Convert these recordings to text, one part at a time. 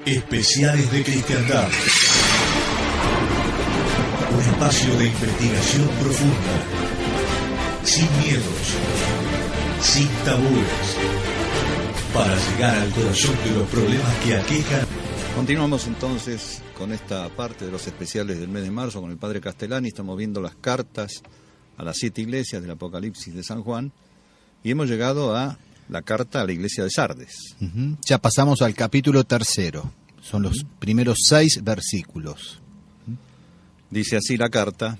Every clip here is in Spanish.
Especiales de Cristiandad. Un espacio de investigación profunda, sin miedos, sin tabúes, para llegar al corazón de los problemas que aquejan. Continuamos entonces con esta parte de los especiales del mes de marzo con el Padre Castellani. Estamos viendo las cartas a las 7 iglesias del Apocalipsis de San Juan y hemos llegado a la carta a la iglesia de Sardes. Ya pasamos al capítulo 3. Son los primeros 6 versículos. Dice así la carta: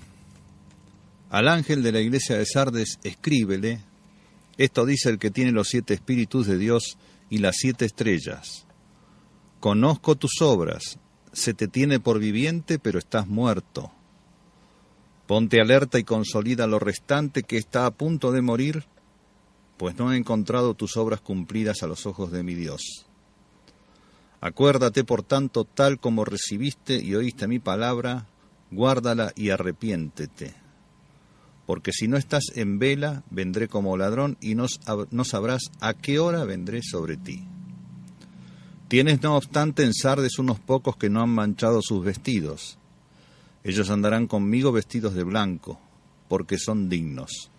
al ángel de la iglesia de Sardes escríbele: esto dice el que tiene los 7 espíritus de Dios y las 7 estrellas. Conozco tus obras, se te tiene por viviente, pero estás muerto. Ponte alerta y consolida lo restante que está a punto de morir, pues no he encontrado tus obras cumplidas a los ojos de mi Dios. Acuérdate, por tanto, tal como recibiste y oíste mi palabra, guárdala y arrepiéntete. Porque si no estás en vela, vendré como ladrón y no sabrás a qué hora vendré sobre ti. Tienes, no obstante, en Sardes unos pocos que no han manchado sus vestidos. Ellos andarán conmigo vestidos de blanco, porque son dignos.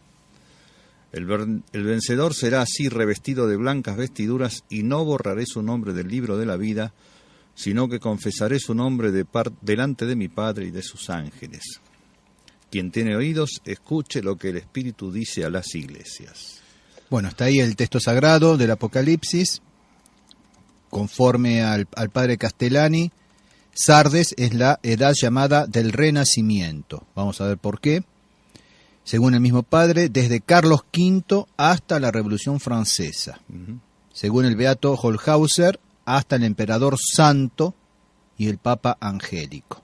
El vencedor será así revestido de blancas vestiduras, y no borraré su nombre del libro de la vida, sino que confesaré su nombre delante de mi Padre y de sus ángeles. Quien tiene oídos, escuche lo que el Espíritu dice a las iglesias. Bueno, está ahí el texto sagrado del Apocalipsis. Conforme al Padre Castellani, Sardes es la edad llamada del Renacimiento. Vamos a ver por qué. Según el mismo padre, desde Carlos V hasta la Revolución Francesa. Según el beato Holshauser, hasta el emperador Santo y el Papa Angélico.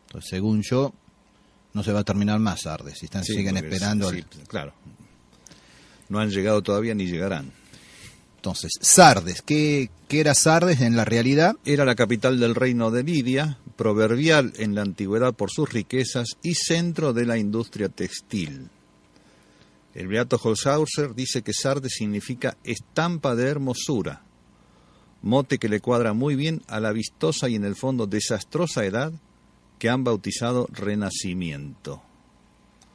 Entonces, según yo, no se va a terminar más Sardes. Siguen esperando. Sí, claro. No han llegado todavía ni llegarán. Entonces, Sardes, ¿qué era Sardes en la realidad? Era la capital del reino de Lidia, proverbial en la antigüedad por sus riquezas y centro de la industria textil. El beato Holshauser dice que Sardes significa estampa de hermosura, mote que le cuadra muy bien a la vistosa y en el fondo desastrosa edad que han bautizado Renacimiento.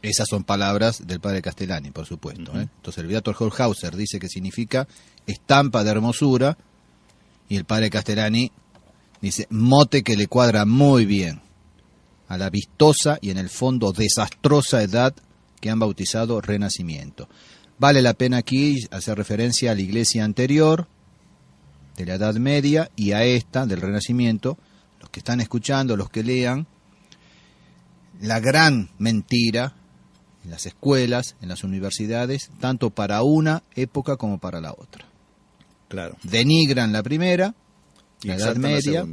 Esas son palabras del padre Castellani, por supuesto. Entonces el beato Holshauser dice que significa estampa de hermosura, y el padre Castellani dice mote que le cuadra muy bien a la vistosa y en el fondo desastrosa edad que han bautizado Renacimiento. Vale la pena aquí hacer referencia a la iglesia anterior, de la Edad Media, y a esta, del Renacimiento. Los que están escuchando, los que lean, la gran mentira en las escuelas, en las universidades, tanto para una época como para la otra. Claro. Denigran la primera, la Edad Media,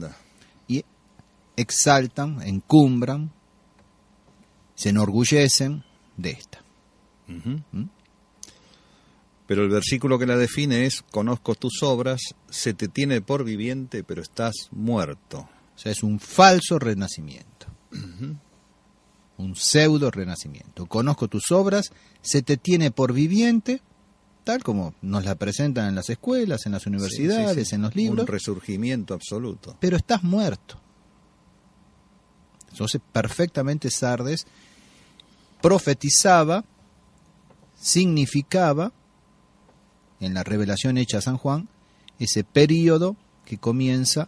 y exaltan, encumbran, se enorgullecen de esta. Pero el versículo que la define es: conozco tus obras, se te tiene por viviente, pero estás muerto. O sea, es un falso renacimiento. Un pseudo renacimiento. Conozco tus obras, se te tiene por viviente, tal como nos la presentan en las escuelas, en las universidades, en los libros. Un resurgimiento absoluto. Pero estás muerto. Entonces, perfectamente Sardes profetizaba, significaba, en la revelación hecha a San Juan, ese período que comienza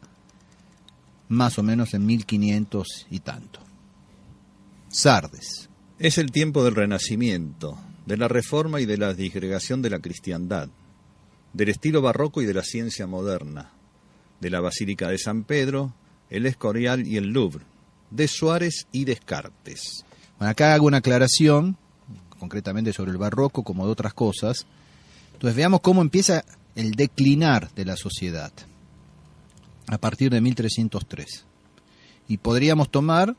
más o menos en 1500 y tanto. Sardes. Es el tiempo del Renacimiento, de la reforma y de la disgregación de la cristiandad, del estilo barroco y de la ciencia moderna, de la Basílica de San Pedro, el Escorial y el Louvre, de Suárez y Descartes. Bueno, acá hago una aclaración, concretamente sobre el barroco como de otras cosas. Entonces veamos cómo empieza el declinar de la sociedad a partir de 1303. Y podríamos tomar,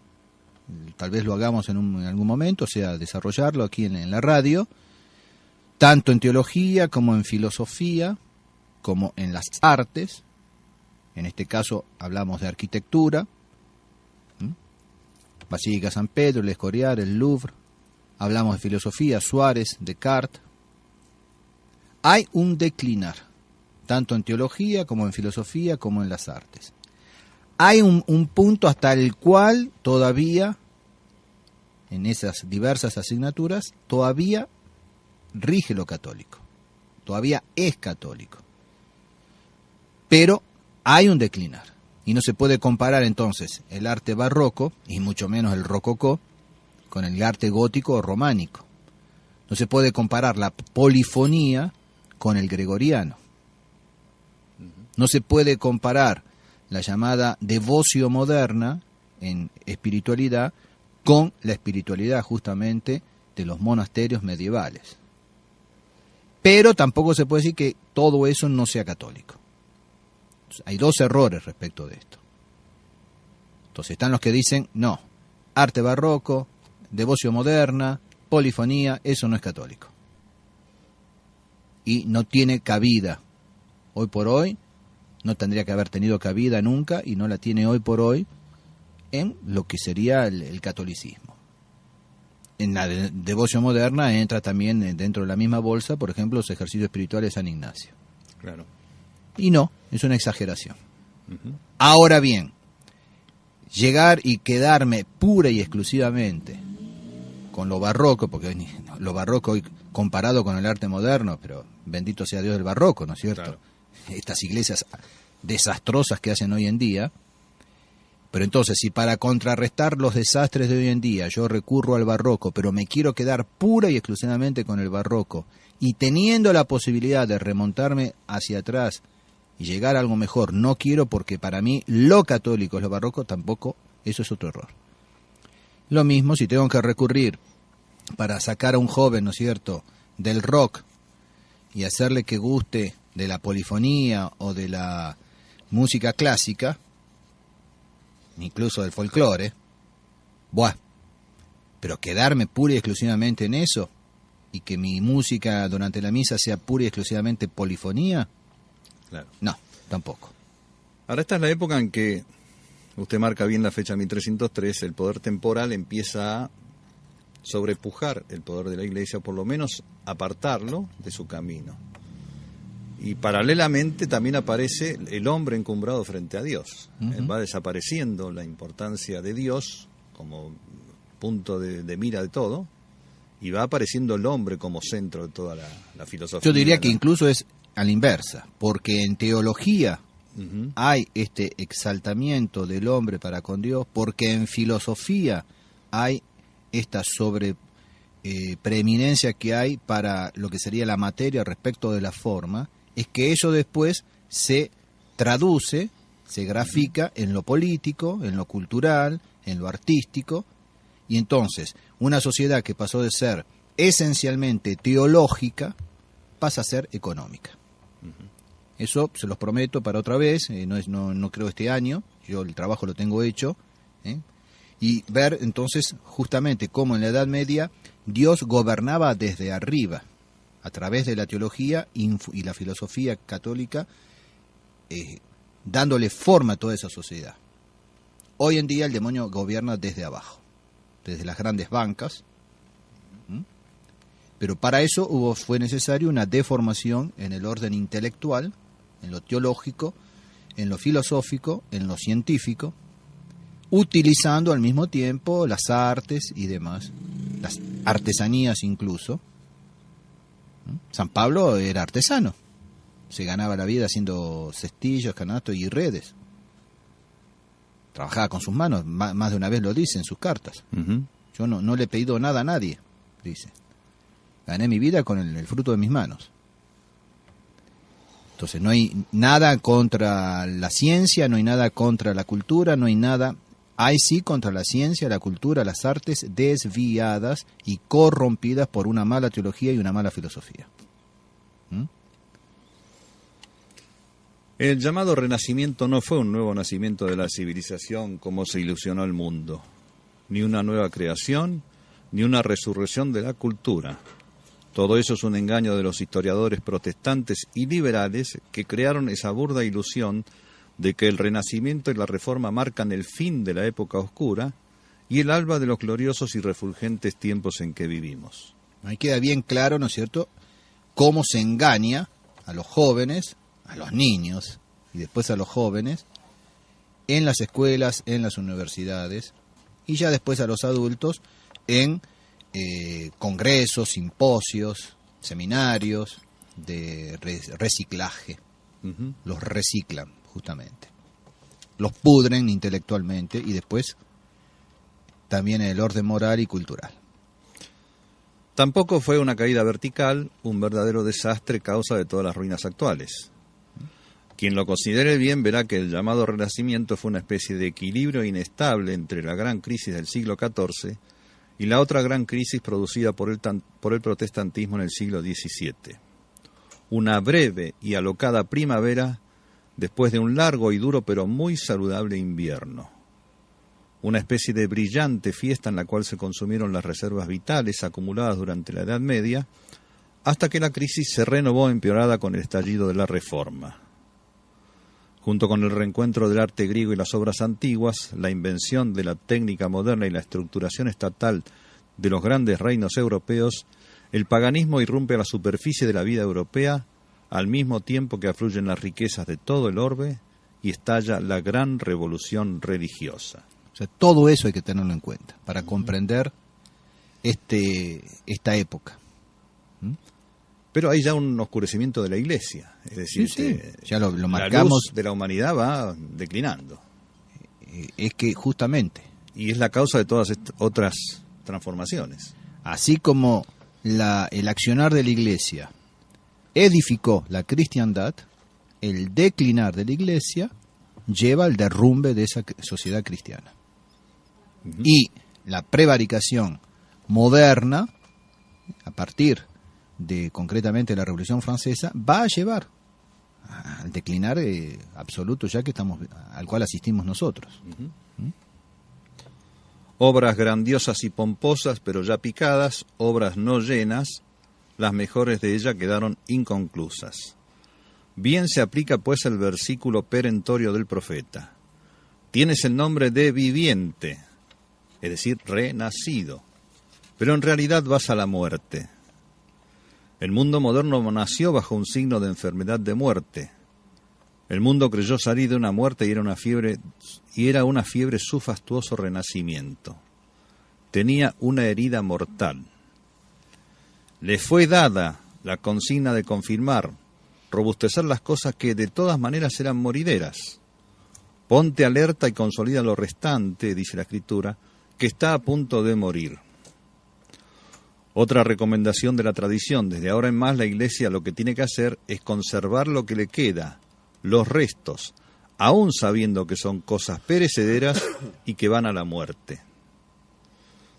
tal vez lo hagamos en algún momento, o sea, desarrollarlo aquí en la radio, tanto en teología como en filosofía, como en las artes. En este caso hablamos de arquitectura, Basílica San Pedro, el Escorial, el Louvre. Hablamos de filosofía, Suárez, Descartes. Hay un declinar, tanto en teología como en filosofía como en las artes. hay un punto hasta el cual todavía, en esas diversas asignaturas, todavía rige lo católico, todavía es católico. Pero hay un declinar, y no se puede comparar entonces el arte barroco, y mucho menos el rococó, con el arte gótico o románico. No se puede comparar la polifonía con el gregoriano. No se puede comparar la llamada devocio moderna en espiritualidad con la espiritualidad justamente de los monasterios medievales. Pero tampoco se puede decir que todo eso no sea católico. Hay dos errores respecto de esto. Entonces están los que dicen, no, arte barroco, devocio moderna, polifonía, eso no es católico. Y no tiene cabida. Hoy por hoy, no tendría que haber tenido cabida nunca, y no la tiene hoy por hoy en lo que sería el catolicismo. En la devoción moderna entra también dentro de la misma bolsa, por ejemplo, los ejercicios espirituales de San Ignacio. Claro. Y no, es una exageración. Ahora bien, llegar y quedarme pura y exclusivamente con lo barroco, porque lo barroco hoy comparado con el arte moderno, pero bendito sea Dios del barroco, ¿no es cierto? Claro. Estas iglesias desastrosas que hacen hoy en día. Pero entonces, si para contrarrestar los desastres de hoy en día yo recurro al barroco, pero me quiero quedar pura y exclusivamente con el barroco, y teniendo la posibilidad de remontarme hacia atrás y llegar a algo mejor, no quiero, porque para mí lo católico es lo barroco, tampoco, eso es otro error. Lo mismo si tengo que recurrir para sacar a un joven, ¿no es cierto?, del rock y hacerle que guste de la polifonía o de la música clásica, incluso del folclore, buah, pero quedarme pura y exclusivamente en eso, y que mi música durante la misa sea pura y exclusivamente polifonía, Claro. no, tampoco. Ahora esta es la época en que, usted marca bien la fecha 1303, el poder temporal empieza a sobrepujar el poder de la Iglesia, o por lo menos apartarlo de su camino. Y paralelamente también aparece el hombre encumbrado frente a Dios. Va desapareciendo la importancia de Dios como punto de mira de todo, y va apareciendo el hombre como centro de toda la filosofía. Yo diría que incluso es a la inversa, porque en teología hay este exaltamiento del hombre para con Dios, porque en filosofía hay esta preeminencia que hay para lo que sería la materia respecto de la forma. Es que eso después se traduce, se grafica en lo político, en lo cultural, en lo artístico, y entonces una sociedad que pasó de ser esencialmente teológica pasa a ser económica. Eso se los prometo para otra vez, no creo este año, yo el trabajo lo tengo hecho, y ver entonces justamente cómo en la Edad Media Dios gobernaba desde arriba, a través de la teología y la filosofía católica, dándole forma a toda esa sociedad. Hoy en día el demonio gobierna desde abajo, desde las grandes bancas, pero para eso fue necesario una deformación en el orden intelectual, en lo teológico, en lo filosófico, en lo científico, utilizando al mismo tiempo las artes y demás, las artesanías incluso. San Pablo era artesano, se ganaba la vida haciendo cestillos, canastos y redes. Trabajaba con sus manos, más de una vez lo dice en sus cartas. Yo no le he pedido nada a nadie, dice. Gané mi vida con el fruto de mis manos. Entonces no hay nada contra la ciencia, no hay nada contra la cultura, no hay nada. Hay sí contra la ciencia, la cultura, las artes desviadas y corrompidas por una mala teología y una mala filosofía. El llamado Renacimiento no fue un nuevo nacimiento de la civilización como se ilusionó el mundo, ni una nueva creación, ni una resurrección de la cultura. Todo eso es un engaño de los historiadores protestantes y liberales que crearon esa burda ilusión de que el Renacimiento y la Reforma marcan el fin de la época oscura y el alba de los gloriosos y refulgentes tiempos en que vivimos. Ahí queda bien claro, ¿no es cierto?, cómo se engaña a los jóvenes, a los niños y después a los jóvenes, en las escuelas, en las universidades, y ya después a los adultos en congresos, simposios, seminarios de reciclaje. Ujú. Los reciclan, justamente. Los pudren intelectualmente y después también en el orden moral y cultural. Tampoco fue una caída vertical, un verdadero desastre causa de todas las ruinas actuales. Quien lo considere bien verá que el llamado Renacimiento fue una especie de equilibrio inestable entre la gran crisis del siglo XIV y la otra gran crisis producida por el protestantismo en el siglo XVII. Una breve y alocada primavera después de un largo y duro pero muy saludable invierno. Una especie de brillante fiesta en la cual se consumieron las reservas vitales acumuladas durante la Edad Media, hasta que la crisis se renovó empeorada con el estallido de la Reforma. Junto con el reencuentro del arte griego y las obras antiguas, la invención de la técnica moderna y la estructuración estatal de los grandes reinos europeos, el paganismo irrumpe a la superficie de la vida europea al mismo tiempo que afluyen las riquezas de todo el orbe y estalla la gran revolución religiosa. O sea, todo eso hay que tenerlo en cuenta para comprender esta época. Pero hay ya un oscurecimiento de la Iglesia, es decir, Sí. Ya lo la marcamos. luz de la humanidad va declinando. Es que justamente, Y es la causa de todas estas otras transformaciones. así como el accionar de la Iglesia edificó la cristiandad, el declinar de la Iglesia lleva al derrumbe de esa sociedad cristiana. Ujú. Y la prevaricación moderna, a partir de concretamente la Revolución Francesa, va a llevar al declinar absoluto ya que al cual asistimos nosotros. Obras grandiosas y pomposas, pero ya picadas, obras no llenas, las mejores de ellas quedaron inconclusas. Bien se aplica pues el versículo perentorio del profeta. Tienes el nombre de viviente, es decir, renacido, pero en realidad vas a la muerte. El mundo moderno nació bajo un signo de enfermedad de muerte. El mundo creyó salir de una muerte y era una fiebre su fastuoso renacimiento. Tenía una herida mortal. Le fue dada la consigna de confirmar, robustecer las cosas que de todas maneras eran morideras. Ponte alerta y consolida lo restante, dice la Escritura, que está a punto de morir. Otra recomendación de la tradición, desde ahora en más la Iglesia lo que tiene que hacer es conservar lo que le queda, los restos, aún sabiendo que son cosas perecederas y que van a la muerte.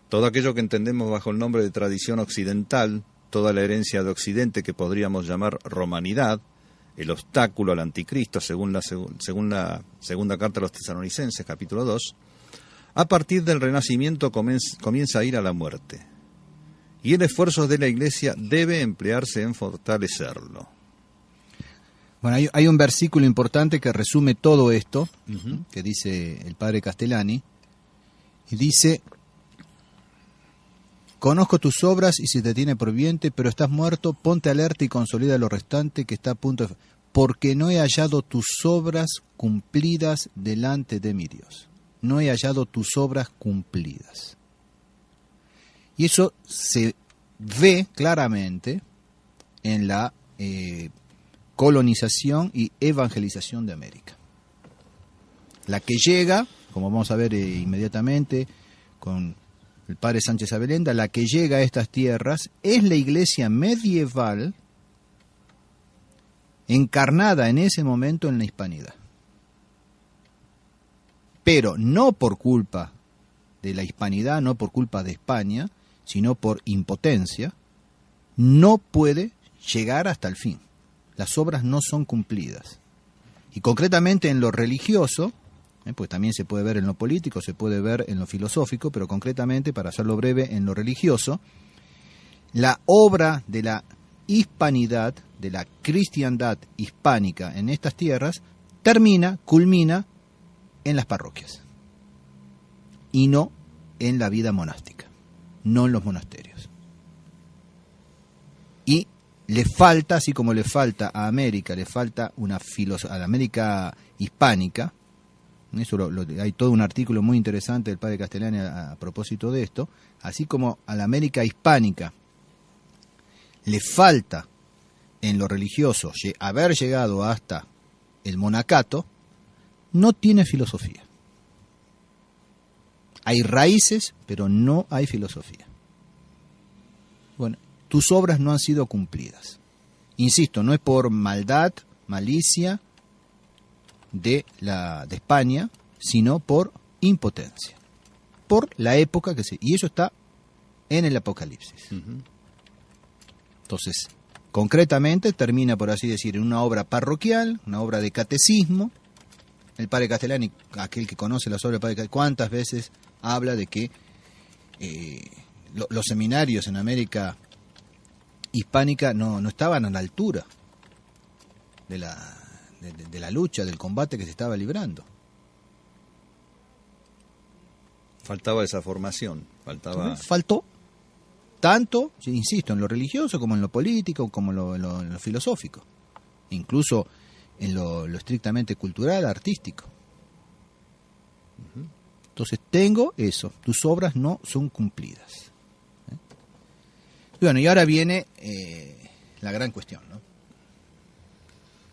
Todo aquello que entendemos bajo el nombre de tradición occidental, toda la herencia de Occidente que podríamos llamar romanidad, el obstáculo al anticristo según la segunda carta a los Tesalonicenses, capítulo 2, a partir del Renacimiento comienza a ir a la muerte. Y el esfuerzo de la Iglesia debe emplearse en fortalecerlo. Bueno, hay un versículo importante que resume todo esto, que dice el padre Castellani, y dice: conozco tus obras y si te tiene por viviente, pero estás muerto, ponte alerta y consolida lo restante que está a punto de... Porque no he hallado tus obras cumplidas delante de mi Dios. No he hallado tus obras cumplidas. Y eso se ve claramente en la colonización y evangelización de América. La que llega, como vamos a ver inmediatamente con el padre Sánchez Abelenda, la que llega a estas tierras es la iglesia medieval encarnada en ese momento en la hispanidad. Pero no por culpa de la hispanidad, no por culpa de España, sino por impotencia, no puede llegar hasta el fin. Las obras no son cumplidas. Y concretamente en lo religioso, pues también se puede ver en lo político, se puede ver en lo filosófico, pero concretamente, para hacerlo breve, en lo religioso, la obra de la hispanidad, de la cristiandad hispánica en estas tierras, culmina en las parroquias y no en la vida monástica, no en los monasterios. Y le falta, así como le falta a América, le falta a la América hispánica, Eso hay todo un artículo muy interesante del padre Castellani a propósito de esto. Así como a la América hispánica le falta en lo religioso haber llegado hasta el monacato, no tiene filosofía. Hay raíces, pero no hay filosofía. Bueno, tus obras no han sido cumplidas. Insisto, no es por maldad, malicia de España, sino por impotencia, por la época y eso está en el Apocalipsis. Entonces, concretamente termina, por así decir, en una obra parroquial, una obra de catecismo. El padre Castellani, aquel que conoce las obras del padre Castellani, ¿cuántas veces habla de que los seminarios en América hispánica no estaban a la altura de la lucha, del combate que se estaba librando? Faltaba esa formación, faltó tanto, insisto, en lo religioso como en lo político, como en lo filosófico, incluso en lo estrictamente cultural, artístico. Entonces tengo eso, tus obras no son cumplidas. Bueno, y ahora viene la gran cuestión, ¿no?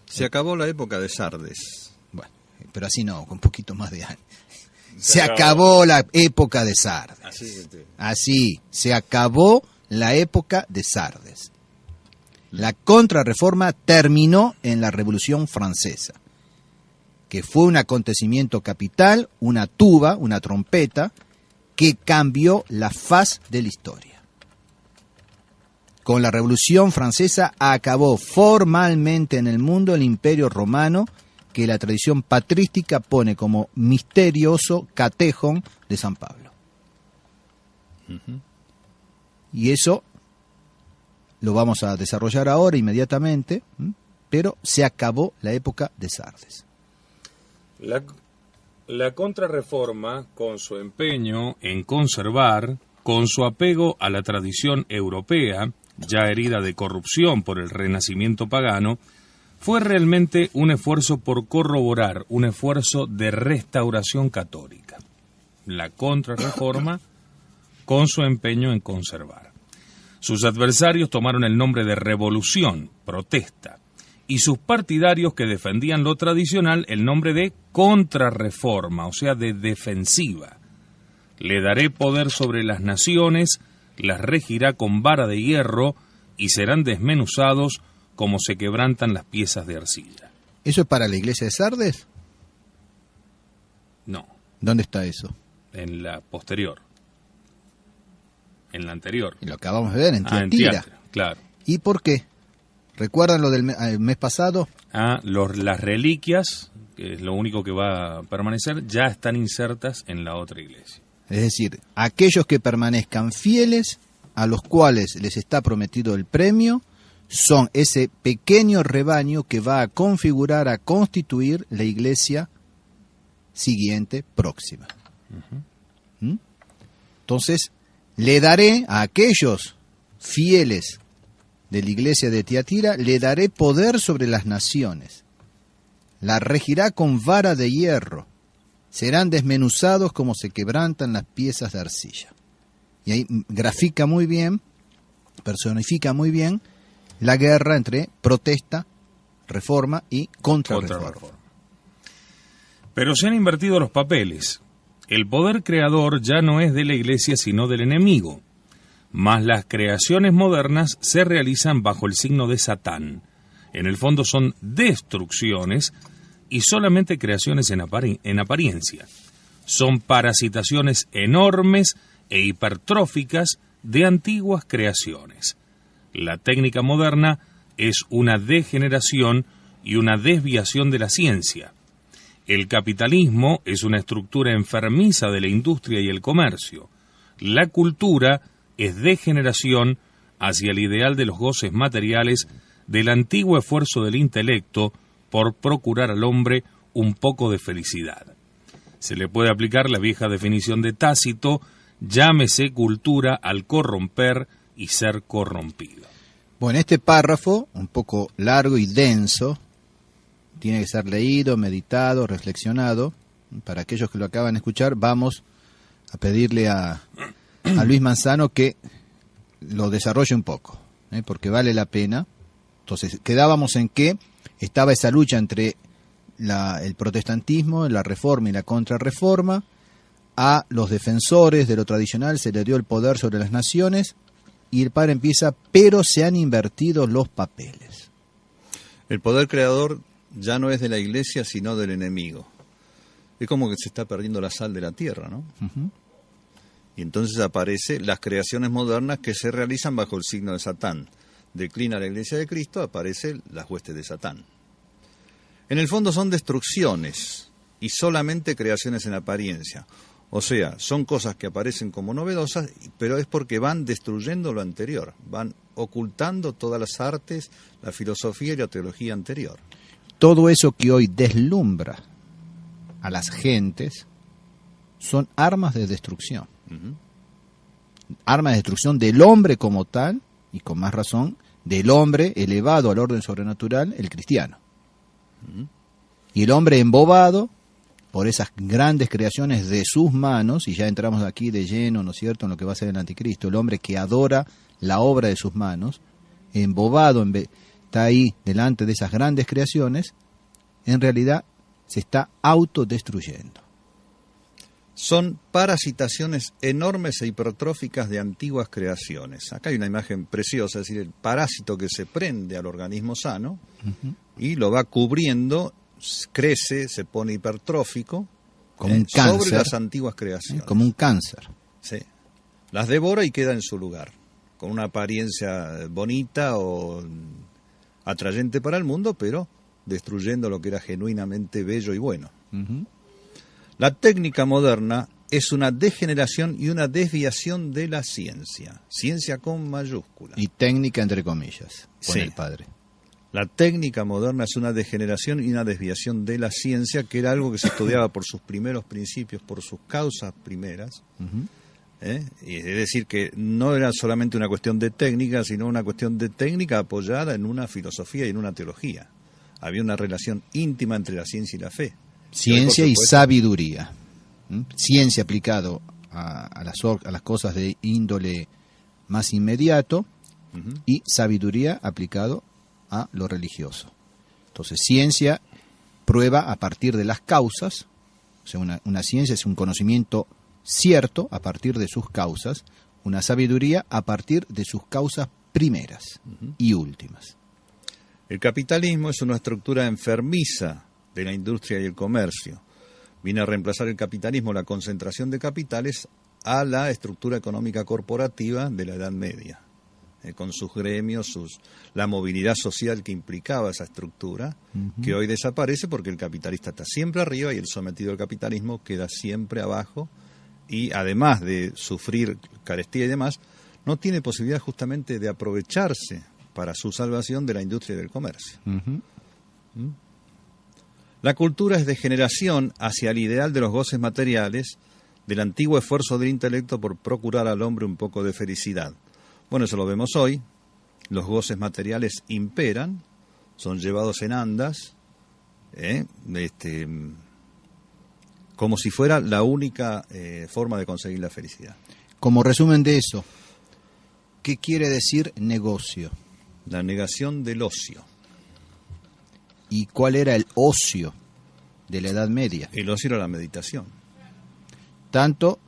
Se acabó la época de Sardes. Bueno, pero así no, con un poquito más de años. Se acabó la época de Sardes. Así, se acabó la época de Sardes. La contrarreforma terminó en la Revolución Francesa, que fue un acontecimiento capital, una tuba, una trompeta, que cambió la faz de la historia. Con la Revolución Francesa acabó formalmente en el mundo el Imperio Romano, que la tradición patrística pone como misterioso catejón de San Pablo. Y eso lo vamos a desarrollar ahora inmediatamente, pero se acabó la época de Sardes. La contrarreforma, con su empeño en conservar, con su apego a la tradición europea, ya herida de corrupción por el renacimiento pagano, fue realmente un esfuerzo por corroborar, un esfuerzo de restauración católica. La contrarreforma, con su empeño en conservar. Sus adversarios tomaron el nombre de revolución, protesta, y sus partidarios que defendían lo tradicional el nombre de contrarreforma, o sea, de defensiva. Le daré poder sobre las naciones, las regirá con vara de hierro y serán desmenuzados como se quebrantan las piezas de arcilla. ¿Eso es para la iglesia de Sardes? No. ¿Dónde está eso? En la posterior. En la anterior. Y lo acabamos de ver en Tiatira. En Tiatira, claro. ¿Y por qué? ¿Recuerdan lo del mes pasado? Las reliquias, que es lo único que va a permanecer, ya están insertas en la otra iglesia. Es decir, aquellos que permanezcan fieles, a los cuales les está prometido el premio, son ese pequeño rebaño que va a configurar, a constituir la iglesia siguiente, próxima. Entonces, le daré a aquellos fieles de la iglesia de Tiatira, le daré poder sobre las naciones. La regirá con vara de hierro. Serán desmenuzados como se quebrantan las piezas de arcilla. Y ahí grafica muy bien, personifica muy bien la guerra entre protesta, reforma y contrarreforma. Pero se han invertido los papeles. El poder creador ya no es de la iglesia sino del enemigo. Mas las creaciones modernas se realizan bajo el signo de Satán. En el fondo son destrucciones y solamente creaciones en apariencia. Son parasitaciones enormes e hipertróficas de antiguas creaciones. La técnica moderna es una degeneración y una desviación de la ciencia. El capitalismo es una estructura enfermiza de la industria y el comercio. La cultura es degeneración hacia el ideal de los goces materiales del antiguo esfuerzo del intelecto por procurar al hombre un poco de felicidad. Se le puede aplicar la vieja definición de Tácito, llámese cultura al corromper y ser corrompido. Bueno, este párrafo, un poco largo y denso, tiene que ser leído, meditado, reflexionado, Para aquellos que lo acaban de escuchar, vamos a pedirle a Luis Manzano que lo desarrolle un poco, porque vale la pena. Entonces, quedábamos en que estaba esa lucha entre el protestantismo, la reforma y la contrarreforma. A los defensores de lo tradicional se le dio el poder sobre las naciones, y el padre empieza, pero se han invertido los papeles. El poder creador ya no es de la iglesia, sino del enemigo. Es como que se está perdiendo la sal de la tierra, ¿no? Uh-huh. Y entonces aparecen las creaciones modernas que se realizan bajo el signo de Satán. Declina la iglesia de Cristo, aparecen las huestes de Satán. En el fondo son destrucciones y solamente creaciones en apariencia. O sea, son cosas que aparecen como novedosas, pero es porque van destruyendo lo anterior, van ocultando todas las artes, la filosofía y la teología anterior. Todo eso que hoy deslumbra a las gentes son armas de destrucción. Uh-huh. Armas de destrucción del hombre como tal, y con más razón, del hombre elevado al orden sobrenatural, el cristiano. Uh-huh. Y el hombre embobado por esas grandes creaciones de sus manos, y ya entramos aquí de lleno, ¿no es cierto?, en lo que va a ser el anticristo, el hombre que adora la obra de sus manos, embobado, está ahí delante de esas grandes creaciones, en realidad se está autodestruyendo. Son parasitaciones enormes e hipertróficas de antiguas creaciones. Acá hay una imagen preciosa, es decir, el parásito que se prende al organismo sano Uh-huh. y lo va cubriendo, crece, se pone hipertrófico, Como un cáncer, sobre las antiguas creaciones. como un cáncer. Sí. Las devora y queda en su lugar, con una apariencia bonita o atrayente para el mundo, pero destruyendo lo que era genuinamente bello y bueno. Uh-huh. La técnica moderna es una degeneración y una desviación de la ciencia. Ciencia con mayúscula. Y técnica entre comillas, pone Sí. el padre. La técnica moderna es una degeneración y una desviación de la ciencia, que era algo que se estudiaba por sus primeros principios, por sus causas primeras. Uh-huh. Y es decir, que no era solamente una cuestión de técnica, sino una cuestión de técnica apoyada en una filosofía y en una teología. Había una relación íntima entre la ciencia y la fe. Ciencia Hoy, y por supuesto, sabiduría. Ciencia aplicado a las cosas de índole más inmediato, uh-huh, y sabiduría aplicado a lo religioso. Entonces, ciencia prueba a partir de las causas, o sea, una ciencia es un conocimiento cierto a partir de sus causas, una sabiduría a partir de sus causas primeras uh-huh. y últimas. El capitalismo es una estructura enfermiza de la industria y el comercio. Viene a reemplazar el capitalismo, la concentración de capitales, a la estructura económica corporativa de la Edad Media, con sus gremios, la movilidad social que implicaba esa estructura, Uh-huh. que hoy desaparece porque el capitalista está siempre arriba y el sometido al capitalismo queda siempre abajo, y además de sufrir carestía y demás, no tiene posibilidad justamente de aprovecharse para su salvación de la industria y del comercio. Uh-huh. La cultura es degeneración hacia el ideal de los goces materiales, del antiguo esfuerzo del intelecto por procurar al hombre un poco de felicidad. Bueno, eso lo vemos hoy. Los goces materiales imperan, son llevados en andas, como si fuera la única forma de conseguir la felicidad. Como resumen de eso, ¿qué quiere decir negocio? La negación del ocio. ¿Y cuál era el ocio de la Edad Media? El ocio era la meditación. Tanto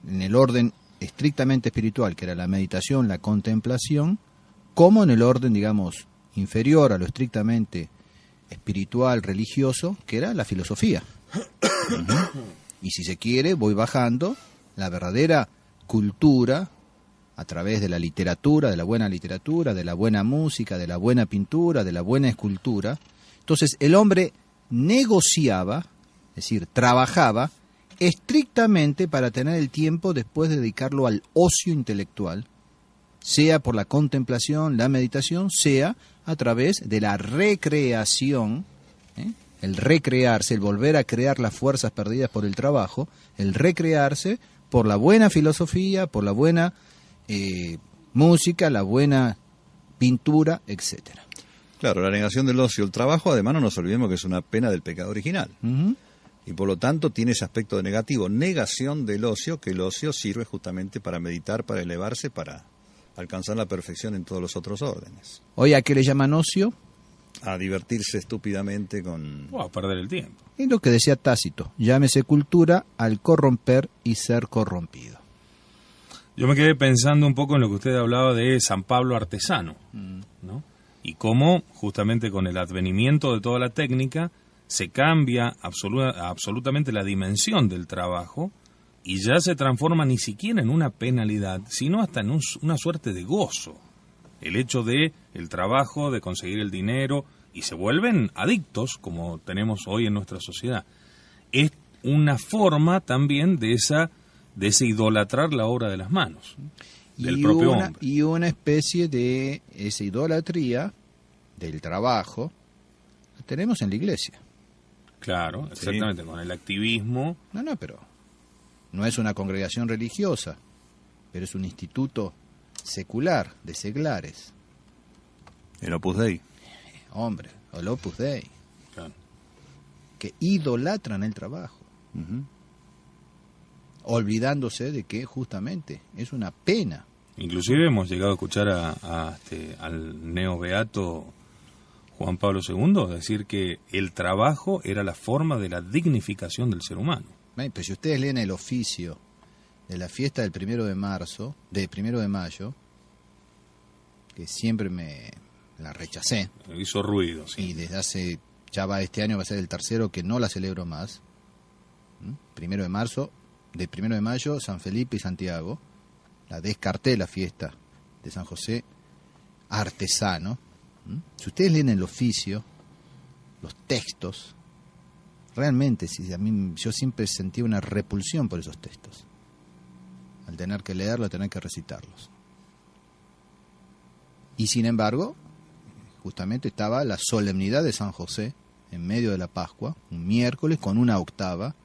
en el orden estrictamente espiritual, que era la meditación, la contemplación, como en el orden, digamos, inferior a lo estrictamente espiritual, religioso, que era la filosofía. Uh-huh. Y si se quiere, voy bajando la verdadera cultura a través de la literatura, de la buena música, de la buena pintura, de la buena escultura. Entonces el hombre negociaba, es decir, trabajaba estrictamente para tener el tiempo después de dedicarlo al ocio intelectual, sea por la contemplación, la meditación, sea a través de la recreación, el recrearse, el volver a crear las fuerzas perdidas por el trabajo, el recrearse por la buena filosofía, por la buena música, la buena pintura, etcétera. Claro, la negación del ocio, el trabajo, además no nos olvidemos que es una pena del pecado original. Uh-huh. Y por lo tanto tiene ese aspecto de negativo, negación del ocio, que el ocio sirve justamente para meditar, para elevarse, para alcanzar la perfección en todos los otros órdenes. Hoy, ¿a qué le llaman ocio? A divertirse estúpidamente con... O a perder el tiempo. Es lo que decía Tácito, llámese cultura al corromper y ser corrompido. Yo me quedé pensando un poco en lo que usted hablaba de San Pablo artesano, ¿no? Y cómo, justamente con el advenimiento de toda la técnica, se cambia absolutamente la dimensión del trabajo y ya se transforma ni siquiera en una penalidad, sino hasta en una suerte de gozo. El hecho de el trabajo, de conseguir el dinero, y se vuelven adictos, como tenemos hoy en nuestra sociedad. Es una forma también de ese idolatrar la obra de las manos del propio hombre. Y una especie de esa idolatría del trabajo la tenemos en la iglesia. Claro, exactamente, sí. Con el activismo. No, pero no es una congregación religiosa, pero es un instituto secular, de seglares. El Opus Dei. Hombre, el Opus Dei. Claro. Que idolatran el trabajo. Uh-huh. Olvidándose de que justamente es una pena. Inclusive hemos llegado a escuchar al neobeato Juan Pablo II decir que el trabajo era la forma de la dignificación del ser humano. Pero si ustedes leen el oficio de la fiesta del 1 de mayo, que siempre me la rechacé. Hizo ruido, sí. Y desde hace, este año va a ser el tercero que no la celebro más. 1 de marzo, de 1 de mayo, San Felipe y Santiago. La descarté la fiesta de San José artesano. Si ustedes leen el oficio, los textos, realmente yo siempre sentí una repulsión por esos textos. Al tener que leerlos, al tener que recitarlos. Y sin embargo, justamente estaba la solemnidad de San José en medio de la Pascua, un miércoles con una octava,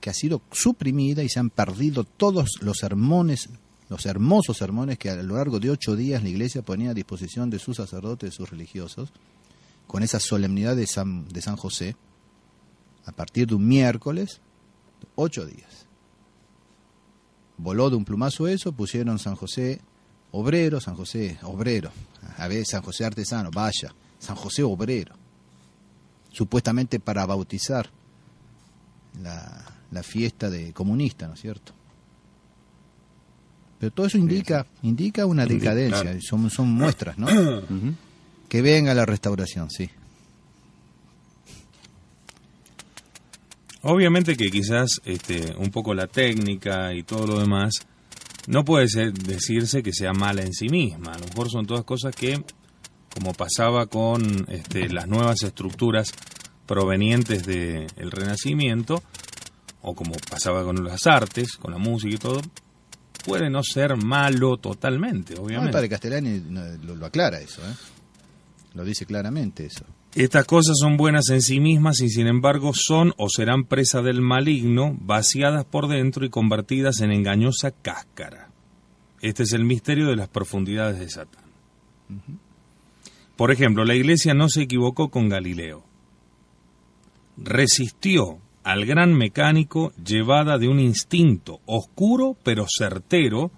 que ha sido suprimida y se han perdido todos los sermones, los hermosos sermones que a lo largo de 8 días la Iglesia ponía a disposición de sus sacerdotes, de sus religiosos, con esa solemnidad de San José, a partir de un miércoles, 8 días. Voló de un plumazo eso, pusieron San José obrero, San José obrero, a ver, San José artesano, vaya, San José obrero, supuestamente para bautizar la fiesta de comunista, ¿no es cierto? Pero todo eso indica una decadencia, claro. Son muestras, ¿no? Uh-huh. Que venga la restauración, sí. Obviamente que quizás un poco la técnica y todo lo demás no puede decirse que sea mala en sí misma. A lo mejor son todas cosas que, como pasaba con las nuevas estructuras provenientes del Renacimiento, o como pasaba con las artes, con la música y todo, puede no ser malo totalmente, obviamente. El padre Castellani lo aclara eso, lo dice claramente eso. Estas cosas son buenas en sí mismas y sin embargo son o serán presa del maligno, vaciadas por dentro y convertidas en engañosa cáscara. Este es el misterio de las profundidades de Satán. Uh-huh. Por ejemplo, la Iglesia no se equivocó con Galileo. Resistió al gran mecánico llevada de un instinto oscuro pero certero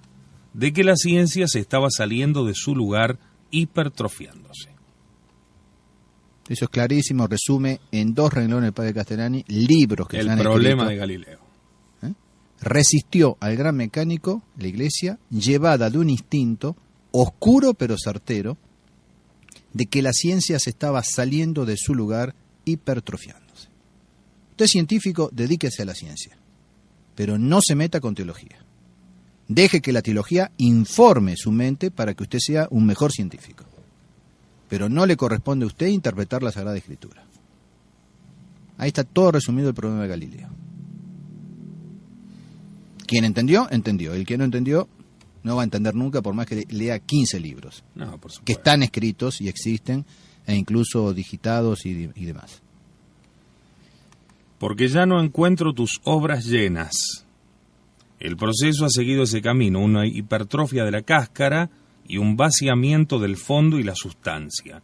de que la ciencia se estaba saliendo de su lugar, hipertrofiándose. Eso es clarísimo, resume en 2 renglones el padre Castellani, libros que se han escrito. El problema de Galileo. Resistió al gran mecánico, la Iglesia, llevada de un instinto oscuro pero certero de que la ciencia se estaba saliendo de su lugar, hipertrofiándose. Usted es científico, dedíquese a la ciencia, pero no se meta con teología. Deje que la teología informe su mente para que usted sea un mejor científico. Pero no le corresponde a usted interpretar la Sagrada Escritura. Ahí está todo resumido el problema de Galileo. Quien entendió, entendió. El que no entendió, no va a entender nunca, por más que lea 15 libros. No, por supuesto. Que están escritos y existen, e incluso digitados y demás. Porque ya no encuentro tus obras llenas. El proceso ha seguido ese camino, una hipertrofia de la cáscara y un vaciamiento del fondo y la sustancia.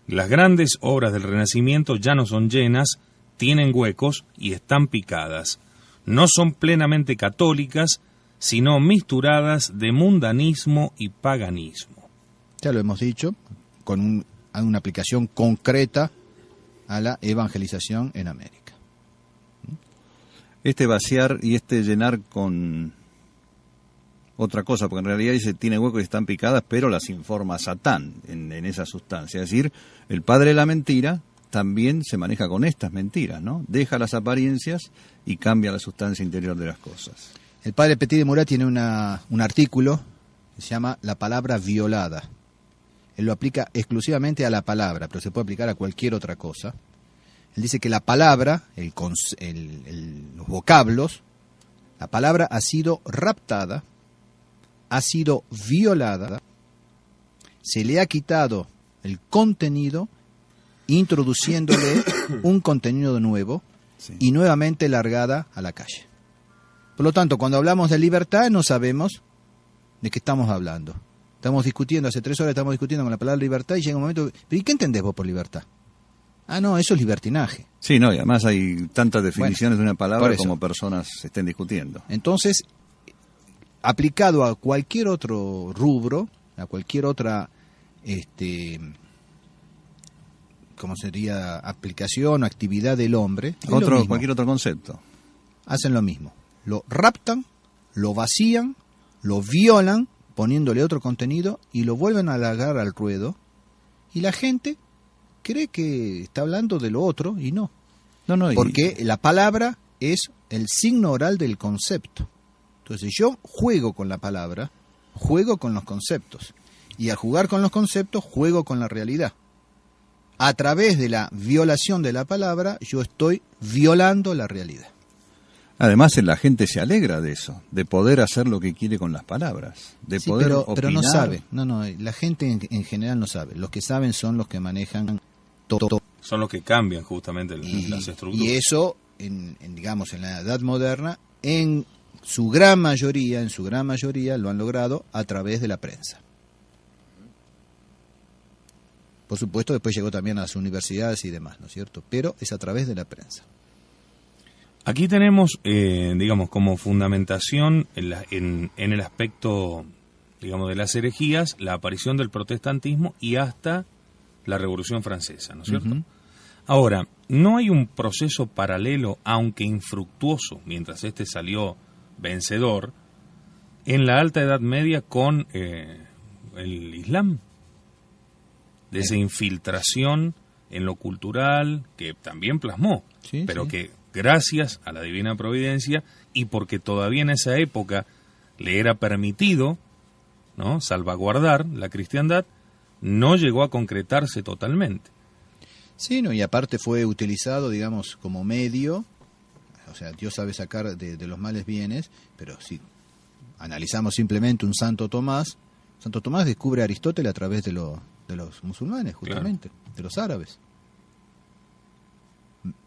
Las grandes obras del Renacimiento ya no son llenas, tienen huecos y están picadas. No son plenamente católicas, sino misturadas de mundanismo y paganismo. Ya lo hemos dicho, con una aplicación concreta a la evangelización en América. Este vaciar y este llenar con otra cosa, porque en realidad dice tiene huecos y están picadas, pero las informa Satán en esa sustancia. Es decir, el padre de la mentira también se maneja con estas mentiras, ¿no? Deja las apariencias y cambia la sustancia interior de las cosas. El padre Petit de Murat tiene un artículo que se llama La palabra violada. Él lo aplica exclusivamente a la palabra, pero se puede aplicar a cualquier otra cosa. Él dice que la palabra, los vocablos, la palabra ha sido raptada, ha sido violada, se le ha quitado el contenido, introduciéndole un contenido nuevo, sí, y nuevamente largada a la calle. Por lo tanto, cuando hablamos de libertad no sabemos de qué estamos hablando. Estamos discutiendo, hace 3 horas estamos discutiendo con la palabra libertad y llega un momento, ¿pero y qué entendés vos por libertad? Ah, no, eso es libertinaje. Sí, no, y además hay tantas definiciones de una palabra por eso, como personas estén discutiendo. Entonces, aplicado a cualquier otro rubro, a cualquier otra, ¿cómo sería? Aplicación o actividad del hombre. Cualquier otro concepto. Hacen lo mismo. Lo raptan, lo vacían, lo violan, poniéndole otro contenido y lo vuelven a largar al ruedo. Y la gente cree que está hablando de lo otro y no. Porque la palabra es el signo oral del concepto. Entonces yo juego con la palabra, juego con los conceptos. Y al jugar con los conceptos, juego con la realidad. A través de la violación de la palabra, yo estoy violando la realidad. Además, la gente se alegra de eso, de poder hacer lo que quiere con las palabras, de sí, poder pero no opinar. sabe. No, la gente en general no sabe. Los que saben son los que manejan todo. Son los que cambian justamente las estructuras. Y eso, digamos, en la edad moderna, en su gran mayoría, lo han logrado a través de la prensa. Por supuesto, después llegó también a las universidades y demás, ¿no es cierto? Pero es a través de la prensa. Aquí tenemos, digamos, como fundamentación en el aspecto, digamos, de las herejías, la aparición del protestantismo y hasta la Revolución Francesa, ¿no es cierto? Uh-huh. Ahora, ¿no hay un proceso paralelo, aunque infructuoso, mientras este salió vencedor, en la Alta Edad Media con el Islam? De esa infiltración en lo cultural que también plasmó, sí, pero sí, que gracias a la divina providencia y porque todavía en esa época le era permitido, ¿no?, salvaguardar la cristiandad, no llegó a concretarse totalmente. Sí, no, y aparte fue utilizado, digamos, como medio, o sea, Dios sabe sacar de los males bienes, pero si analizamos simplemente un Santo Tomás descubre a Aristóteles a través de los musulmanes, justamente, claro, de los árabes.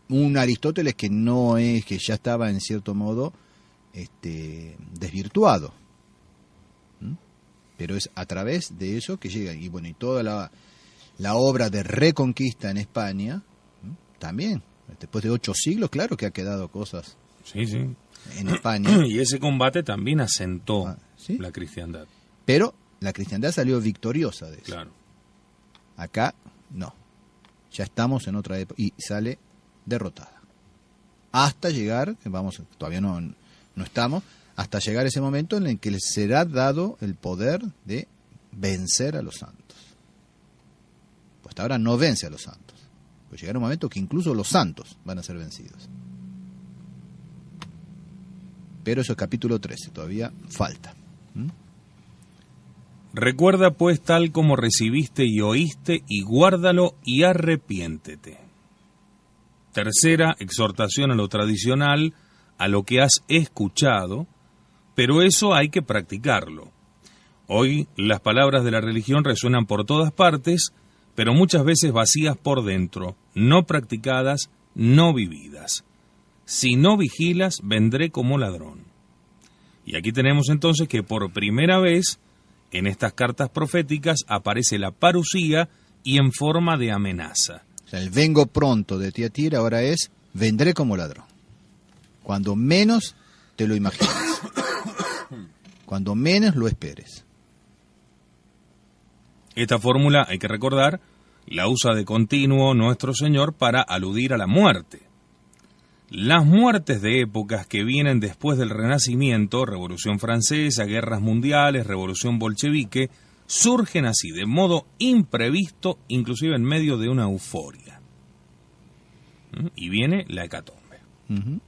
Un Aristóteles que ya estaba en cierto modo desvirtuado. Pero es a través de eso que llega. Y bueno, y toda la obra de reconquista en España, también, después de 8 siglos, claro que ha quedado cosas sí, sí, en España. Y ese combate también asentó ¿sí? la cristiandad. Pero la cristiandad salió victoriosa de eso. Claro. Acá, no. Ya estamos en otra época y sale derrotada. Hasta llegar, todavía no estamos, hasta llegar ese momento en el que les será dado el poder de vencer a los santos. Pues hasta ahora no vence a los santos. Pues llegará un momento que incluso los santos van a ser vencidos. Pero eso es capítulo 13, todavía falta. Recuerda pues tal como recibiste y oíste, y guárdalo y arrepiéntete. Tercera, exhortación a lo tradicional, a lo que has escuchado, pero eso hay que practicarlo. Hoy las palabras de la religión resuenan por todas partes, pero muchas veces vacías por dentro, no practicadas, no vividas. Si no vigilas, vendré como ladrón. Y aquí tenemos entonces que por primera vez en estas cartas proféticas aparece la parusía y en forma de amenaza. O sea, el vengo pronto de Tiatira ahora es vendré como ladrón. Cuando menos te lo imagines. Cuando menos lo esperes. Esta fórmula, hay que recordar, la usa de continuo nuestro Señor para aludir a la muerte. Las muertes de épocas que vienen después del Renacimiento, Revolución Francesa, guerras mundiales, Revolución bolchevique, surgen así, de modo imprevisto, inclusive en medio de una euforia. Y viene la hecatombe. Uh-huh.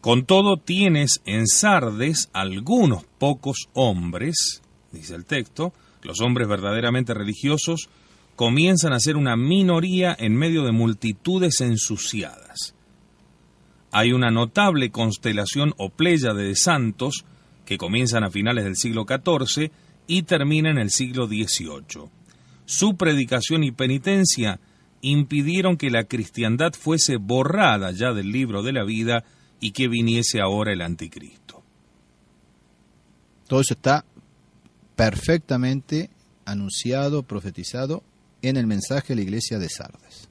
Con todo, tienes en Sardes algunos pocos hombres, dice el texto, los hombres verdaderamente religiosos comienzan a ser una minoría en medio de multitudes ensuciadas. Hay una notable constelación o pléyade de santos que comienzan a finales del siglo XIV y termina en el siglo XVIII. Su predicación y penitencia impidieron que la cristiandad fuese borrada ya del libro de la vida y que viniese ahora el anticristo. Todo eso está perfectamente anunciado, profetizado en el mensaje de la iglesia de Sardes.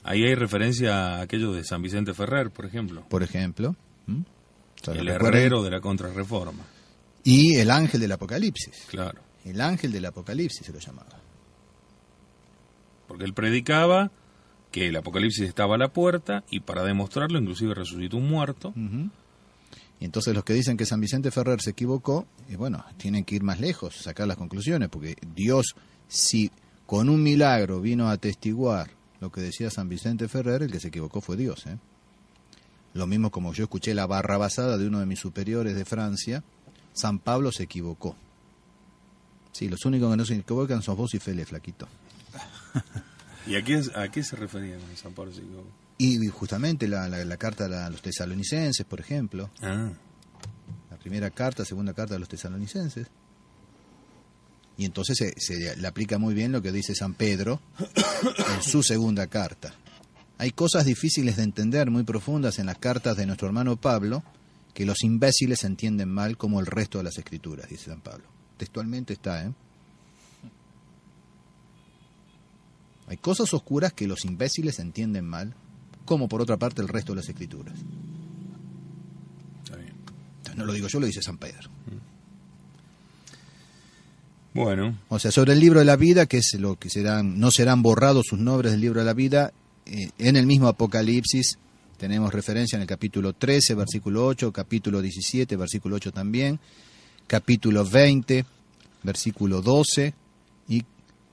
Ahí hay referencia a aquello de San Vicente Ferrer, por ejemplo. Por ejemplo. El herrero de la Contrarreforma. Y el ángel del Apocalipsis. Claro. El ángel del Apocalipsis se lo llamaba. Porque él predicaba que el Apocalipsis estaba a la puerta y para demostrarlo inclusive resucitó un muerto. Uh-huh. Y entonces los que dicen que San Vicente Ferrer se equivocó, bueno, tienen que ir más lejos, sacar las conclusiones, porque Dios, si con un milagro vino a atestiguar lo que decía San Vicente Ferrer, el que se equivocó fue Dios. Lo mismo como yo escuché la barrabasada de uno de mis superiores de Francia, San Pablo se equivocó. Sí, los únicos que no se equivocan son vos y Fele, flaquito. ¿Y a qué se refería con San Pablo se equivocó? Y justamente la carta a los tesalonicenses, por ejemplo. Ah. La primera carta, segunda carta de los tesalonicenses. Y entonces se le aplica muy bien lo que dice San Pedro en su segunda carta. Hay cosas difíciles de entender, muy profundas en las cartas de nuestro hermano Pablo, que los imbéciles entienden mal como el resto de las escrituras, dice San Pablo. Textualmente está, Hay cosas oscuras que los imbéciles entienden mal, como por otra parte el resto de las escrituras. Está bien. Entonces, no lo digo yo, lo dice San Pedro. Bueno. O sea, sobre el libro de la vida, que es lo que no serán borrados sus nombres del libro de la vida, en el mismo Apocalipsis tenemos referencia en el capítulo 13, versículo 8, capítulo 17, versículo 8 también, capítulo 20, versículo 12 y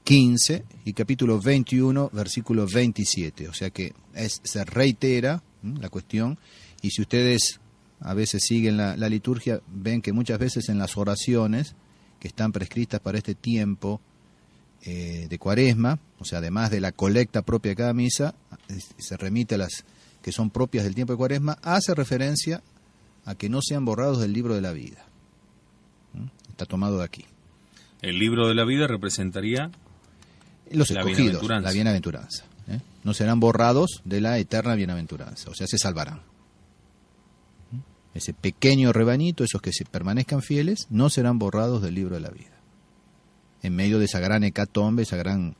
15, y capítulo 21, versículo 27. O sea que se reitera la cuestión, y si ustedes a veces siguen la liturgia, ven que muchas veces en las oraciones que están prescritas para este tiempo de Cuaresma, o sea, además de la colecta propia de cada misa, se remite a las que son propias del tiempo de Cuaresma, hace referencia a que no sean borrados del libro de la vida. Está tomado de aquí. El libro de la vida representaría los la escogidos, bienaventuranza. la bienaventuranza. No serán borrados de la eterna bienaventuranza, o sea, se salvarán. Ese pequeño rebañito, esos que se permanezcan fieles, no serán borrados del libro de la vida. En medio de esa gran hecatombe, esa gran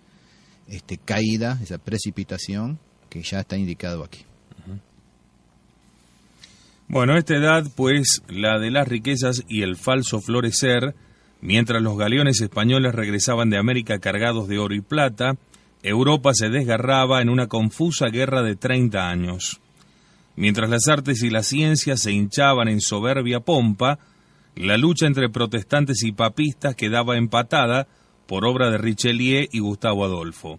caída, esa precipitación que ya está indicado aquí. Bueno, esta edad, pues, la de las riquezas y el falso florecer, mientras los galeones españoles regresaban de América cargados de oro y plata, Europa se desgarraba en una confusa guerra de 30 años. Mientras las artes y las ciencias se hinchaban en soberbia pompa, la lucha entre protestantes y papistas quedaba empatada por obra de Richelieu y Gustavo Adolfo.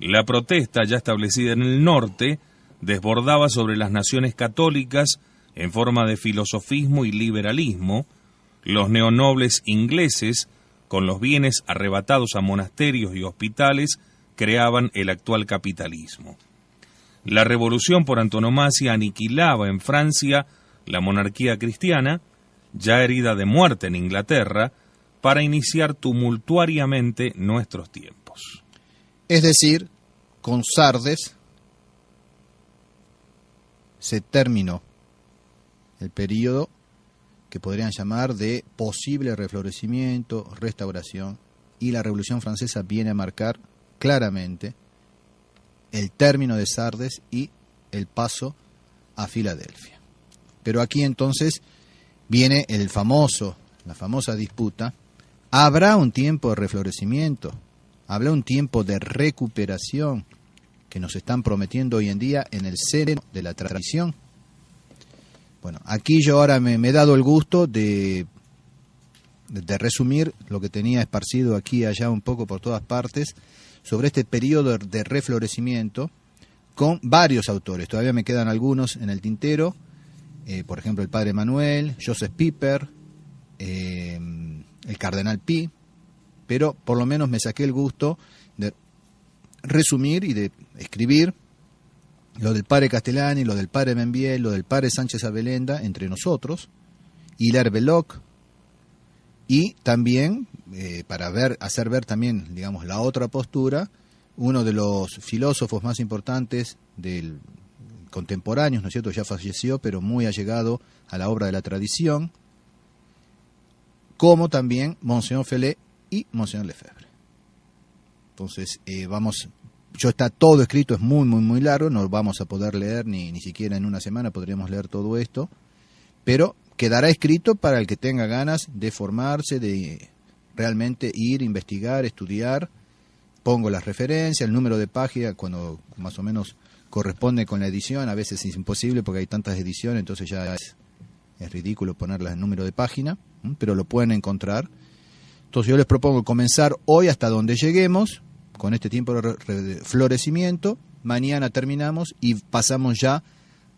La protesta, ya establecida en el norte, desbordaba sobre las naciones católicas en forma de filosofismo y liberalismo. Los neonobles ingleses, con los bienes arrebatados a monasterios y hospitales, creaban el actual capitalismo. La revolución por antonomasia aniquilaba en Francia la monarquía cristiana, ya herida de muerte en Inglaterra, para iniciar tumultuariamente nuestros tiempos. Es decir, con Sardes se terminó el periodo que podrían llamar de posible reflorecimiento, restauración, y la Revolución Francesa viene a marcar claramente el término de Sardes y el paso a Filadelfia. Pero aquí entonces viene la famosa disputa. ¿Habrá un tiempo de reflorecimiento? ¿Habrá un tiempo de recuperación que nos están prometiendo hoy en día en el seno de la tradición? Bueno, aquí yo ahora me he dado el gusto de resumir lo que tenía esparcido aquí y allá un poco por todas partes sobre este periodo de reflorecimiento con varios autores. Todavía me quedan algunos en el tintero, por ejemplo el padre Manuel, Joseph Pieper, el cardenal Pi, pero por lo menos me saqué el gusto de resumir y de escribir lo del padre Castellani, lo del padre Membiel, lo del padre Sánchez Abelenda, entre nosotros, Hilaire Belloc, y también, para hacer ver también, digamos, la otra postura, uno de los filósofos más importantes del contemporáneos, ¿no es cierto?, ya falleció, pero muy allegado a la obra de la tradición, como también Monseñor Felé y Monseñor Lefebvre. Entonces, yo está todo escrito, es muy, muy, muy largo, no vamos a poder leer, ni siquiera en una semana podríamos leer todo esto, pero quedará escrito para el que tenga ganas de formarse, de realmente ir, investigar, estudiar. Pongo las referencias, el número de página, cuando más o menos corresponde con la edición, a veces es imposible porque hay tantas ediciones, entonces ya es ridículo ponerlas en número de página, pero lo pueden encontrar. Entonces yo les propongo comenzar hoy hasta donde lleguemos, con este tiempo de florecimiento. Mañana terminamos y pasamos ya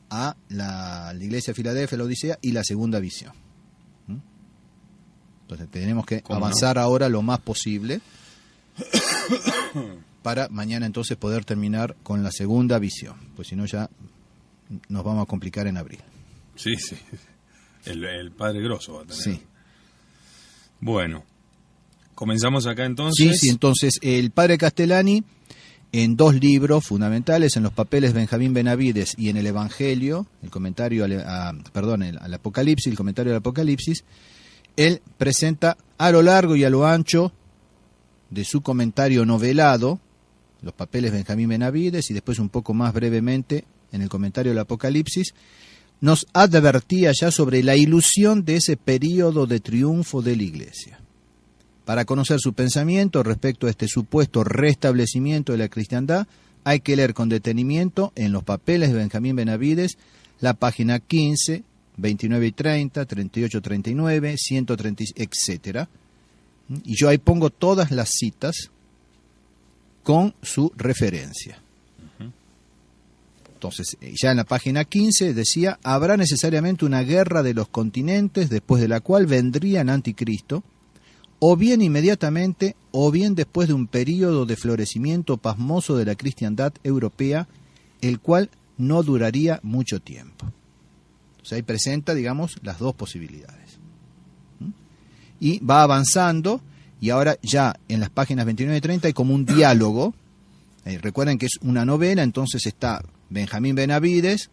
a la iglesia de Filadelfia, la Odisea y la segunda visión. Entonces tenemos que avanzar ahora lo más posible para mañana entonces poder terminar con la segunda visión, pues si no ya nos vamos a complicar en abril. Sí, sí. El Padre Grosso va a tener. Sí. Bueno, comenzamos acá entonces. Sí, entonces el Padre Castellani, en dos libros fundamentales, en los papeles Benjamín Benavides y en el Evangelio, el comentario al Apocalipsis, el comentario al Apocalipsis, él presenta a lo largo y a lo ancho de su comentario novelado, los papeles Benjamín Benavides, y después un poco más brevemente en el comentario del Apocalipsis, nos advertía ya sobre la ilusión de ese período de triunfo de la Iglesia. Para conocer su pensamiento respecto a este supuesto restablecimiento de la cristiandad, hay que leer con detenimiento en los papeles de Benjamín Benavides la página 15, 29 y 30, 38, 39, 130, etc. Y yo ahí pongo todas las citas con su referencia. Entonces, ya en la página 15 decía, habrá necesariamente una guerra de los continentes después de la cual vendrían anticristo, o bien inmediatamente, o bien después de un período de florecimiento pasmoso de la cristiandad europea, el cual no duraría mucho tiempo. Entonces ahí presenta, digamos, las dos posibilidades. Y va avanzando, y ahora ya en las páginas 29 y 30 hay como un diálogo. Recuerden que es una novela, entonces está Benjamín Benavides,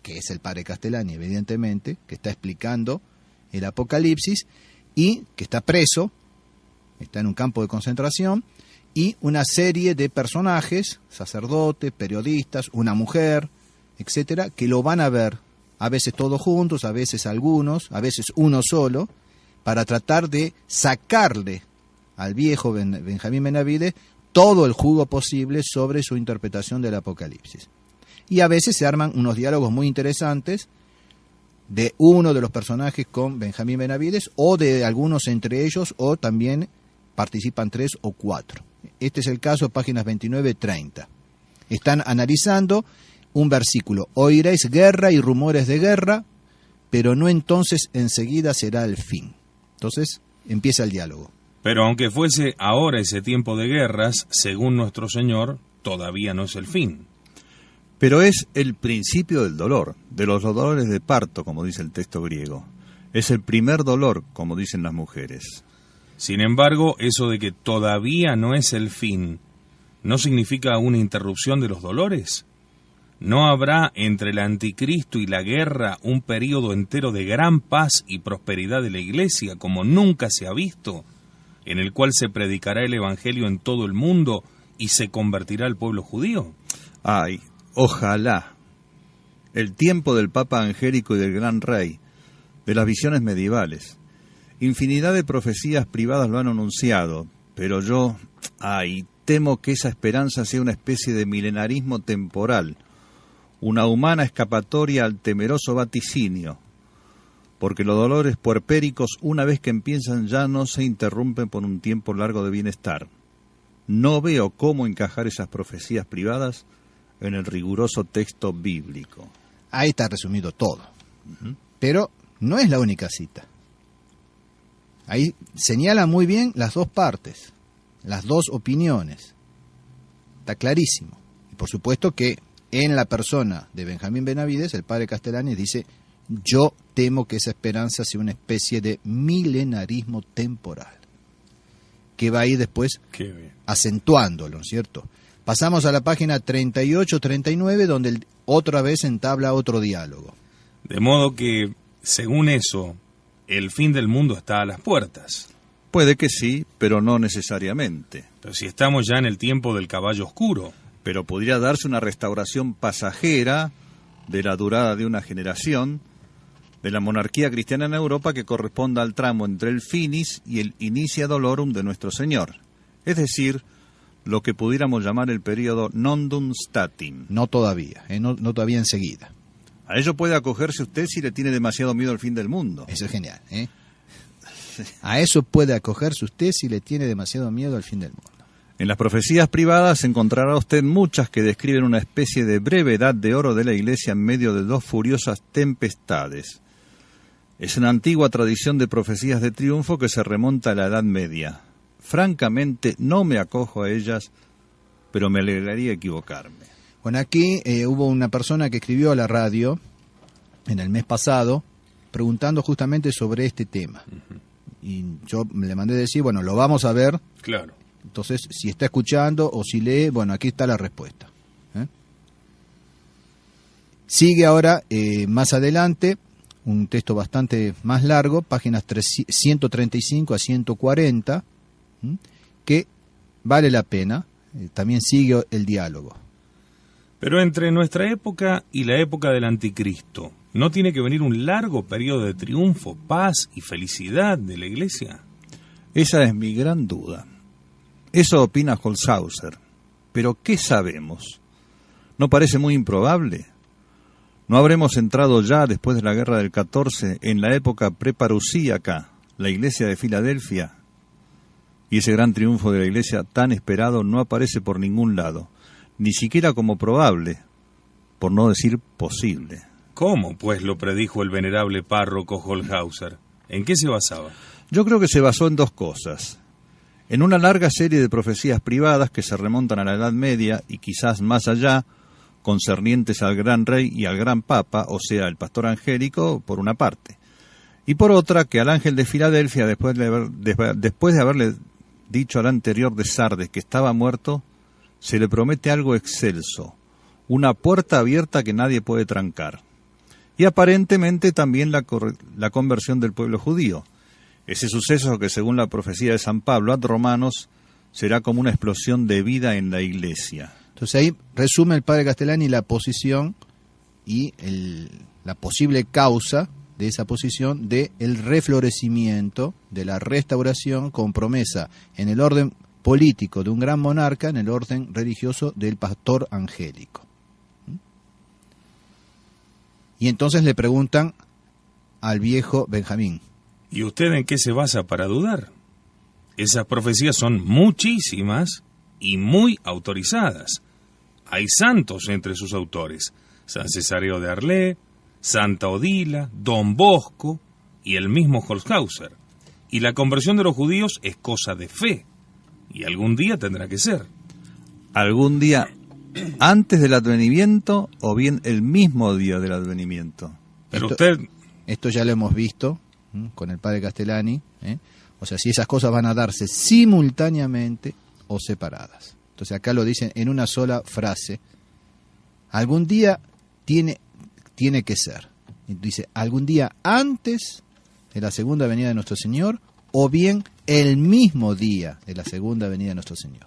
que es el padre Castellani, evidentemente, que está explicando el Apocalipsis, y que está preso, está en un campo de concentración, y una serie de personajes, sacerdotes, periodistas, una mujer, etcétera, que lo van a ver, a veces todos juntos, a veces algunos, a veces uno solo, para tratar de sacarle al viejo Benjamín Benavides todo el jugo posible sobre su interpretación del Apocalipsis. Y a veces se arman unos diálogos muy interesantes de uno de los personajes con Benjamín Benavides, o de algunos entre ellos, o también participan 3 o 4. Este es el caso, páginas 29-30. Están analizando un versículo: oiréis guerra y rumores de guerra, pero no entonces enseguida será el fin. Entonces empieza el diálogo. Pero aunque fuese ahora ese tiempo de guerras, según nuestro Señor, todavía no es el fin. Pero es el principio del dolor, de los dolores de parto, como dice el texto griego. Es el primer dolor, como dicen las mujeres. Sin embargo, eso de que todavía no es el fin, ¿no significa una interrupción de los dolores? ¿No habrá entre el anticristo y la guerra un período entero de gran paz y prosperidad de la Iglesia, como nunca se ha visto, en el cual se predicará el Evangelio en todo el mundo y se convertirá el pueblo judío? Ay, ojalá. El tiempo del Papa Angélico y del Gran Rey, de las visiones medievales. Infinidad de profecías privadas lo han anunciado, pero yo, temo que esa esperanza sea una especie de milenarismo temporal, una humana escapatoria al temeroso vaticinio, porque los dolores puerpéricos, una vez que empiezan, ya no se interrumpen por un tiempo largo de bienestar. No veo cómo encajar esas profecías privadas en el riguroso texto bíblico. Ahí está resumido todo. Pero no es la única cita. Ahí señala muy bien las dos partes, las dos opiniones. Está clarísimo. Y por supuesto que en la persona de Benjamín Benavides, el padre Castellani dice: yo temo que esa esperanza sea una especie de milenarismo temporal, que va a ir después acentuándolo, ¿no es cierto? Pasamos a la página 38-39, donde otra vez entabla otro diálogo. De modo que, según eso, el fin del mundo está a las puertas. Puede que sí, pero no necesariamente. Pero si estamos ya en el tiempo del caballo oscuro. Pero podría darse una restauración pasajera de la durada de una generación de la monarquía cristiana en Europa, que corresponda al tramo entre el finis y el initia dolorum de nuestro Señor, es decir, lo que pudiéramos llamar el periodo nondum statim. No todavía, no todavía enseguida. A ello puede acogerse usted si le tiene demasiado miedo al fin del mundo. Eso es genial, ¿eh? A eso puede acogerse usted si le tiene demasiado miedo al fin del mundo. En las profecías privadas encontrará usted muchas que describen una especie de breve edad de oro de la Iglesia en medio de dos furiosas tempestades. Es una antigua tradición de profecías de triunfo que se remonta a la Edad Media. Francamente, no me acojo a ellas, pero me alegraría equivocarme. Bueno, aquí hubo una persona que escribió a la radio en el mes pasado preguntando justamente sobre este tema. Y yo le mandé decir, bueno, lo vamos a ver. Claro. Entonces, si está escuchando o si lee, bueno, aquí está la respuesta. Sigue ahora, más adelante, un texto bastante más largo, páginas 135 a 140, que vale la pena. También sigue el diálogo. Pero entre nuestra época y la época del anticristo, ¿no tiene que venir un largo periodo de triunfo, paz y felicidad de la Iglesia? Esa es mi gran duda. Eso opina Holzhauser. Pero ¿qué sabemos? ¿No parece muy improbable? ¿No habremos entrado ya, después de la guerra del 14, en la época preparusíaca, la Iglesia de Filadelfia? Y ese gran triunfo de la Iglesia tan esperado no aparece por ningún lado, ni siquiera como probable, por no decir posible. ¿Cómo, pues, lo predijo el venerable párroco Holzhauser? ¿En qué se basaba? Yo creo que se basó en dos cosas. En una larga serie de profecías privadas que se remontan a la Edad Media y quizás más allá, concernientes al gran rey y al gran papa, o sea, el pastor angélico, por una parte. Y por otra, que al ángel de Filadelfia, después de haberle dicho al anterior de Sardes que estaba muerto, se le promete algo excelso, una puerta abierta que nadie puede trancar. Y aparentemente también la conversión del pueblo judío. Ese suceso que, según la profecía de San Pablo ad Romanos, será como una explosión de vida en la Iglesia. Entonces ahí resume el padre Castellani la posición y la posible causa de esa posición de el reflorecimiento, de la restauración con promesa en el orden político de un gran monarca, en el orden religioso del pastor angélico. Y entonces le preguntan al viejo Benjamín: ¿y usted en qué se basa para dudar? Esas profecías son muchísimas y muy autorizadas. Hay santos entre sus autores: San Cesáreo de Arlé, Santa Odila, Don Bosco y el mismo Holzhauser. Y la conversión de los judíos es cosa de fe, y algún día tendrá que ser. ¿Algún día antes del advenimiento o bien el mismo día del advenimiento? Pero esto ya lo hemos visto con el padre Castellani, o sea, si esas cosas van a darse simultáneamente o separadas. Entonces acá lo dicen en una sola frase: algún día tiene que ser. Dice, algún día antes de la segunda venida de nuestro Señor, o bien el mismo día de la segunda venida de nuestro Señor.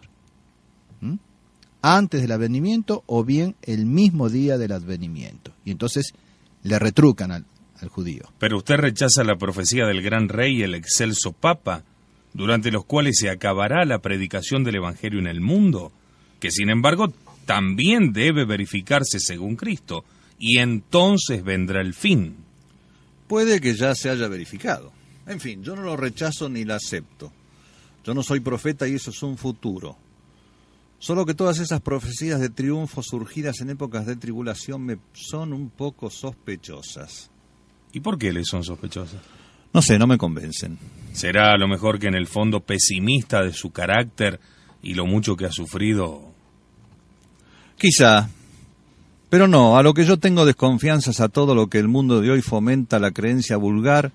antes del advenimiento o bien el mismo día del advenimiento. Y entonces le retrucan al judío. Pero usted rechaza la profecía del gran rey y el excelso papa, durante los cuales se acabará la predicación del evangelio en el mundo, que sin embargo también debe verificarse según Cristo, y entonces vendrá el fin. Puede que ya se haya verificado. En fin, yo no lo rechazo ni lo acepto. Yo no soy profeta y eso es un futuro. Solo que todas esas profecías de triunfo surgidas en épocas de tribulación me son un poco sospechosas. ¿Y por qué le son sospechosas? No sé, no me convencen. ¿Será a lo mejor que en el fondo pesimista de su carácter y lo mucho que ha sufrido? Quizá. Pero no, a lo que yo tengo desconfianza es a todo lo que el mundo de hoy fomenta la creencia vulgar,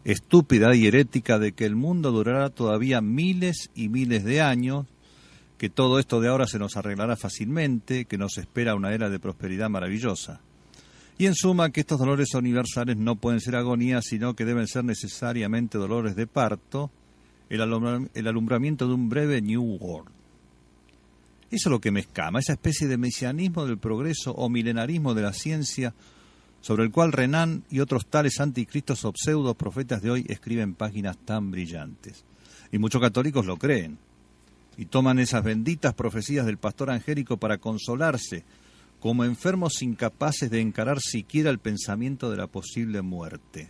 estúpida y herética de que el mundo durará todavía miles y miles de años, que todo esto de ahora se nos arreglará fácilmente, que nos espera una era de prosperidad maravillosa. Y en suma, que estos dolores universales no pueden ser agonías, sino que deben ser necesariamente dolores de parto, el alumbramiento de un breve New World. Eso es lo que me escama, esa especie de mesianismo del progreso o milenarismo de la ciencia, sobre el cual Renan y otros tales anticristos o pseudo profetas de hoy escriben páginas tan brillantes. Y muchos católicos lo creen, y toman esas benditas profecías del pastor angélico para consolarse, como enfermos incapaces de encarar siquiera el pensamiento de la posible muerte.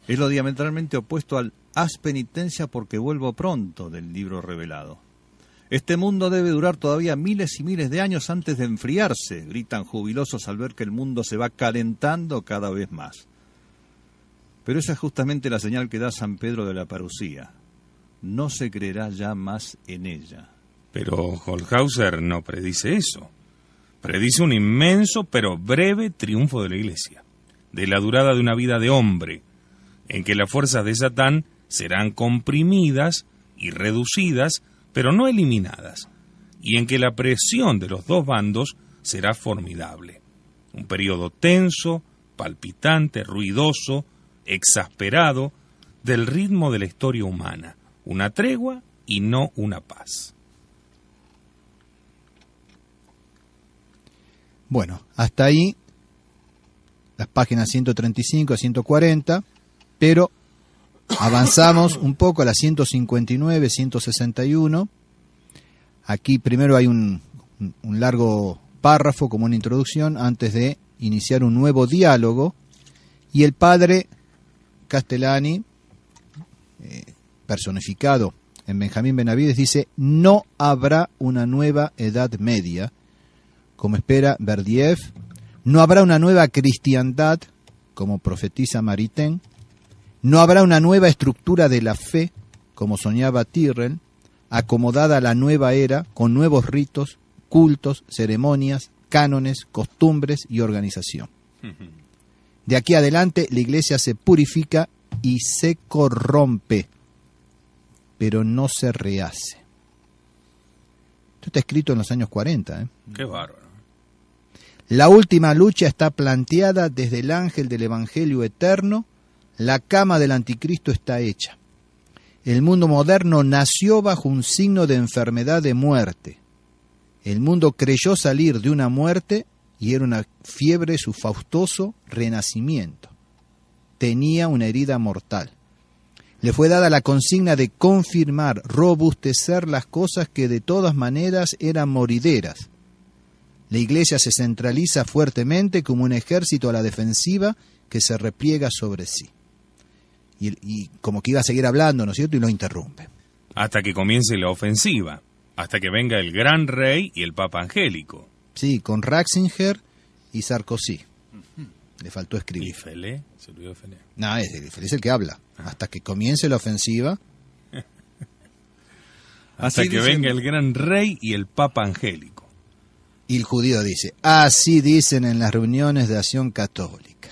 Es lo diametralmente opuesto al haz penitencia porque vuelvo pronto del libro revelado. Este mundo debe durar todavía miles y miles de años antes de enfriarse, gritan jubilosos al ver que el mundo se va calentando cada vez más. Pero esa es justamente la señal que da San Pedro de la Parucía. No se creerá ya más en ella. Pero Holshauser no predice eso. Predice un inmenso pero breve triunfo de la Iglesia, de la durada de una vida de hombre, en que las fuerzas de Satán serán comprimidas y reducidas, pero no eliminadas, y en que la presión de los dos bandos será formidable. Un periodo tenso, palpitante, ruidoso, exasperado, del ritmo de la historia humana, una tregua y no una paz. Bueno, hasta ahí las páginas 135 a 140, pero avanzamos un poco a las 159, 161. Aquí primero hay un largo párrafo como una introducción antes de iniciar un nuevo diálogo, y el padre Castellani, personificado en Benjamín Benavides, dice: no habrá una nueva Edad Media, como espera Berdiev, no habrá una nueva cristiandad, como profetiza Maritain, no habrá una nueva estructura de la fe, como soñaba Tyrrell, acomodada a la nueva era, con nuevos ritos, cultos, ceremonias, cánones, costumbres y organización. De aquí adelante la Iglesia se purifica y se corrompe, pero no se rehace. Esto está escrito en los años 40. Qué bárbaro. La última lucha está planteada desde el ángel del Evangelio eterno. La cama del anticristo está hecha. El mundo moderno nació bajo un signo de enfermedad de muerte. El mundo creyó salir de una muerte y era una fiebre su faustoso renacimiento. Tenía una herida mortal. Le fue dada la consigna de confirmar, robustecer las cosas que de todas maneras eran morideras. La Iglesia se centraliza fuertemente como un ejército a la defensiva que se repliega sobre sí. Y como que iba a seguir hablando, ¿no es cierto? Y lo interrumpe. Hasta que comience la ofensiva, hasta que venga el gran rey y el papa angélico. Sí, con Ratzinger y Sarkozy. Le faltó escribir. ¿Y Felé? Se olvidó Felé. No, es el que habla. Hasta que comience la ofensiva. Hasta que venga el gran rey y el papa angélico. Y el judío dice: así dicen en las reuniones de acción católica.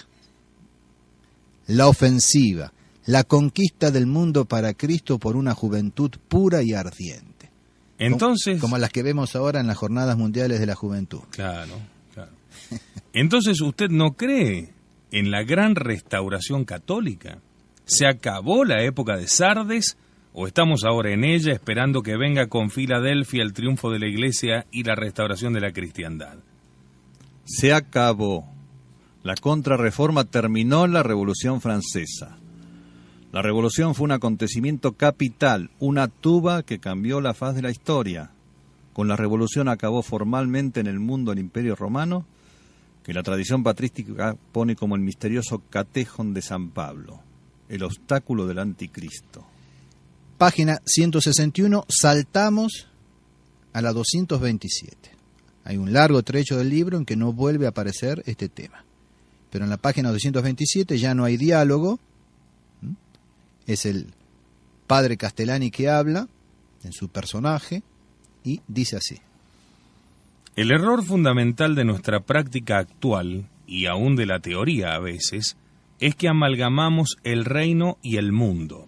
La ofensiva, la conquista del mundo para Cristo por una juventud pura y ardiente. Entonces, como las que vemos ahora en las Jornadas Mundiales de la Juventud. Claro, claro. Entonces, ¿usted no cree en la gran restauración católica? Se acabó la época de Sardes ¿O estamos ahora en ella esperando que venga con Filadelfia el triunfo de la Iglesia y la restauración de la cristiandad? Se acabó. La contrarreforma terminó en la Revolución Francesa. La Revolución fue un acontecimiento capital, una tuba que cambió la faz de la historia. Con la Revolución acabó formalmente en el mundo el Imperio Romano, que la tradición patrística pone como el misterioso catejón de San Pablo, el obstáculo del anticristo. Página 161, saltamos a la 227. Hay un largo trecho del libro en que no vuelve a aparecer este tema. Pero en la página 227 ya no hay diálogo. Es el padre Castellani que habla en su personaje y dice así. El error fundamental de nuestra práctica actual, y aún de la teoría a veces, es que amalgamamos el reino y el mundo,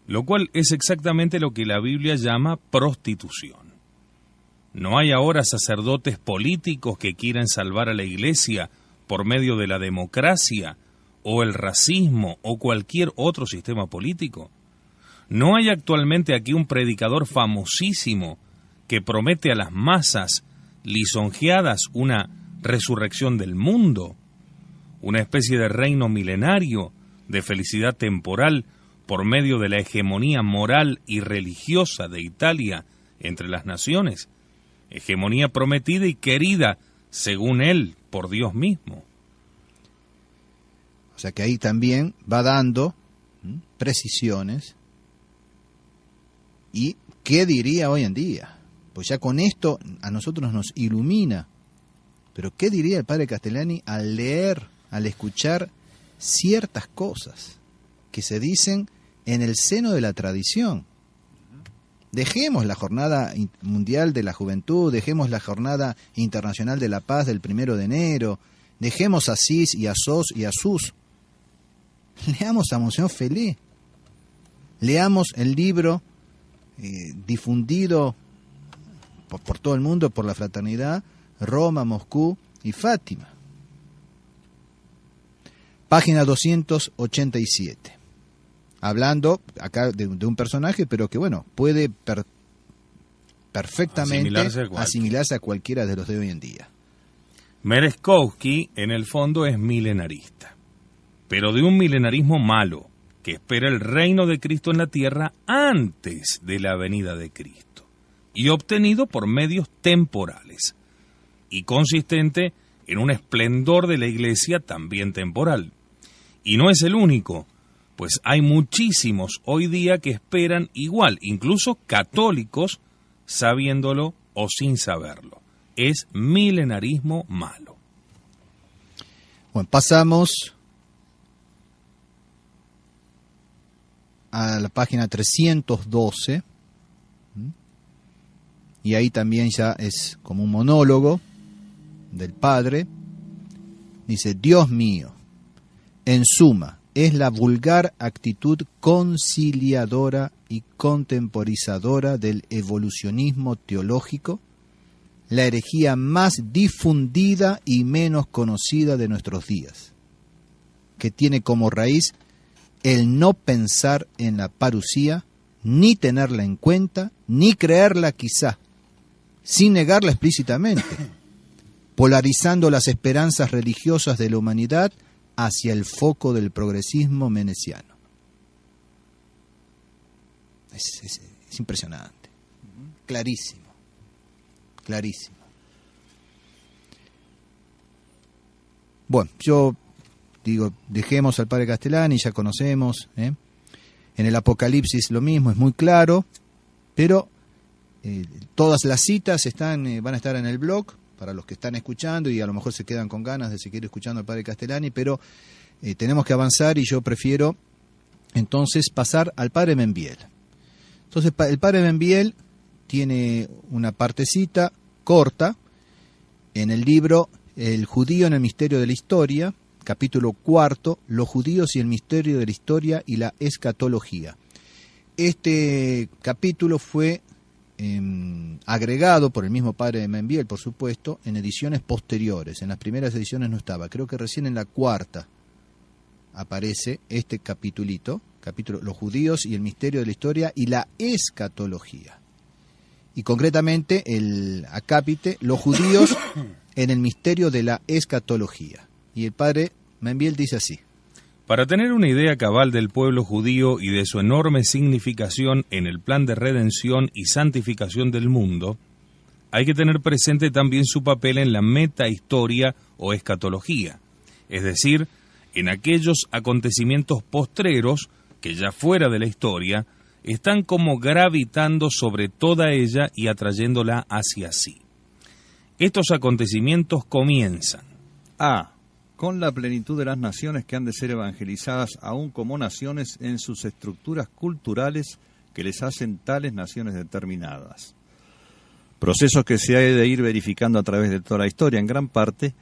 lo cual es exactamente lo que la Biblia llama prostitución. ¿No hay ahora sacerdotes políticos que quieran salvar a la Iglesia por medio de la democracia, o el racismo, o cualquier otro sistema político? ¿No hay actualmente aquí un predicador famosísimo que promete a las masas lisonjeadas una resurrección del mundo, una especie de reino milenario, de felicidad temporal, por medio de la hegemonía moral y religiosa de Italia entre las naciones? Hegemonía prometida y querida, según él, por Dios mismo. O sea que ahí también va dando precisiones. ¿Y qué diría hoy en día? Pues ya con esto a nosotros nos ilumina. Pero ¿qué diría el padre Castellani al leer, al escuchar ciertas cosas que se dicen en el seno de la tradición? Dejemos la Jornada Mundial de la Juventud, dejemos la Jornada Internacional de la Paz del 1 de enero, dejemos a Cis y a Sos y a Sus. Leamos a Monseñor Felé, leamos el libro difundido por todo el mundo, por la fraternidad, Roma, Moscú y Fátima. Página 287. Hablando acá de un personaje, pero que bueno, puede perfectamente asimilarse a cualquiera de los de hoy en día. Merezkowski, en el fondo, es milenarista, pero de un milenarismo malo, que espera el reino de Cristo en la tierra antes de la venida de Cristo, y obtenido por medios temporales, y consistente en un esplendor de la Iglesia también temporal. Y no es el único, pues hay muchísimos hoy día que esperan igual, incluso católicos, sabiéndolo o sin saberlo. Es milenarismo malo. Bueno, pasamos a la página 312, y ahí también ya es como un monólogo del padre. Dice: Dios mío, en suma, es la vulgar actitud conciliadora y contemporizadora del evolucionismo teológico, la herejía más difundida y menos conocida de nuestros días, que tiene como raíz el no pensar en la parusía, ni tenerla en cuenta, ni creerla quizá, sin negarla explícitamente, polarizando las esperanzas religiosas de la humanidad hacia el foco del progresismo menesiano. Es impresionante, clarísimo, clarísimo. Bueno, yo digo, dejemos al padre Castellani, ya conocemos, En el Apocalipsis lo mismo, es muy claro, pero todas las citas van a estar en el blog, para los que están escuchando y a lo mejor se quedan con ganas de seguir escuchando al padre Castellani, pero tenemos que avanzar y yo prefiero entonces pasar al padre Membiel. Entonces el padre Membiel tiene una partecita corta en el libro El judío en el misterio de la historia, capítulo 4, los judíos y el misterio de la historia y la escatología. Este capítulo fue agregado por el mismo padre Membiel, por supuesto, en ediciones posteriores. En las primeras ediciones no estaba, creo que recién en la cuarta aparece este capitulito, capítulo Los judíos y el misterio de la historia y la escatología. Y concretamente el acápite Los judíos en el misterio de la escatología. Y el padre Membiel dice así: Para tener una idea cabal del pueblo judío y de su enorme significación en el plan de redención y santificación del mundo, hay que tener presente también su papel en la metahistoria o escatología, es decir, en aquellos acontecimientos postreros que ya fuera de la historia están como gravitando sobre toda ella y atrayéndola hacia sí. Estos acontecimientos comienzan A. Con la plenitud de las naciones que han de ser evangelizadas aún como naciones en sus estructuras culturales que les hacen tales naciones determinadas. Procesos que se ha de ir verificando a través de toda la historia en gran parte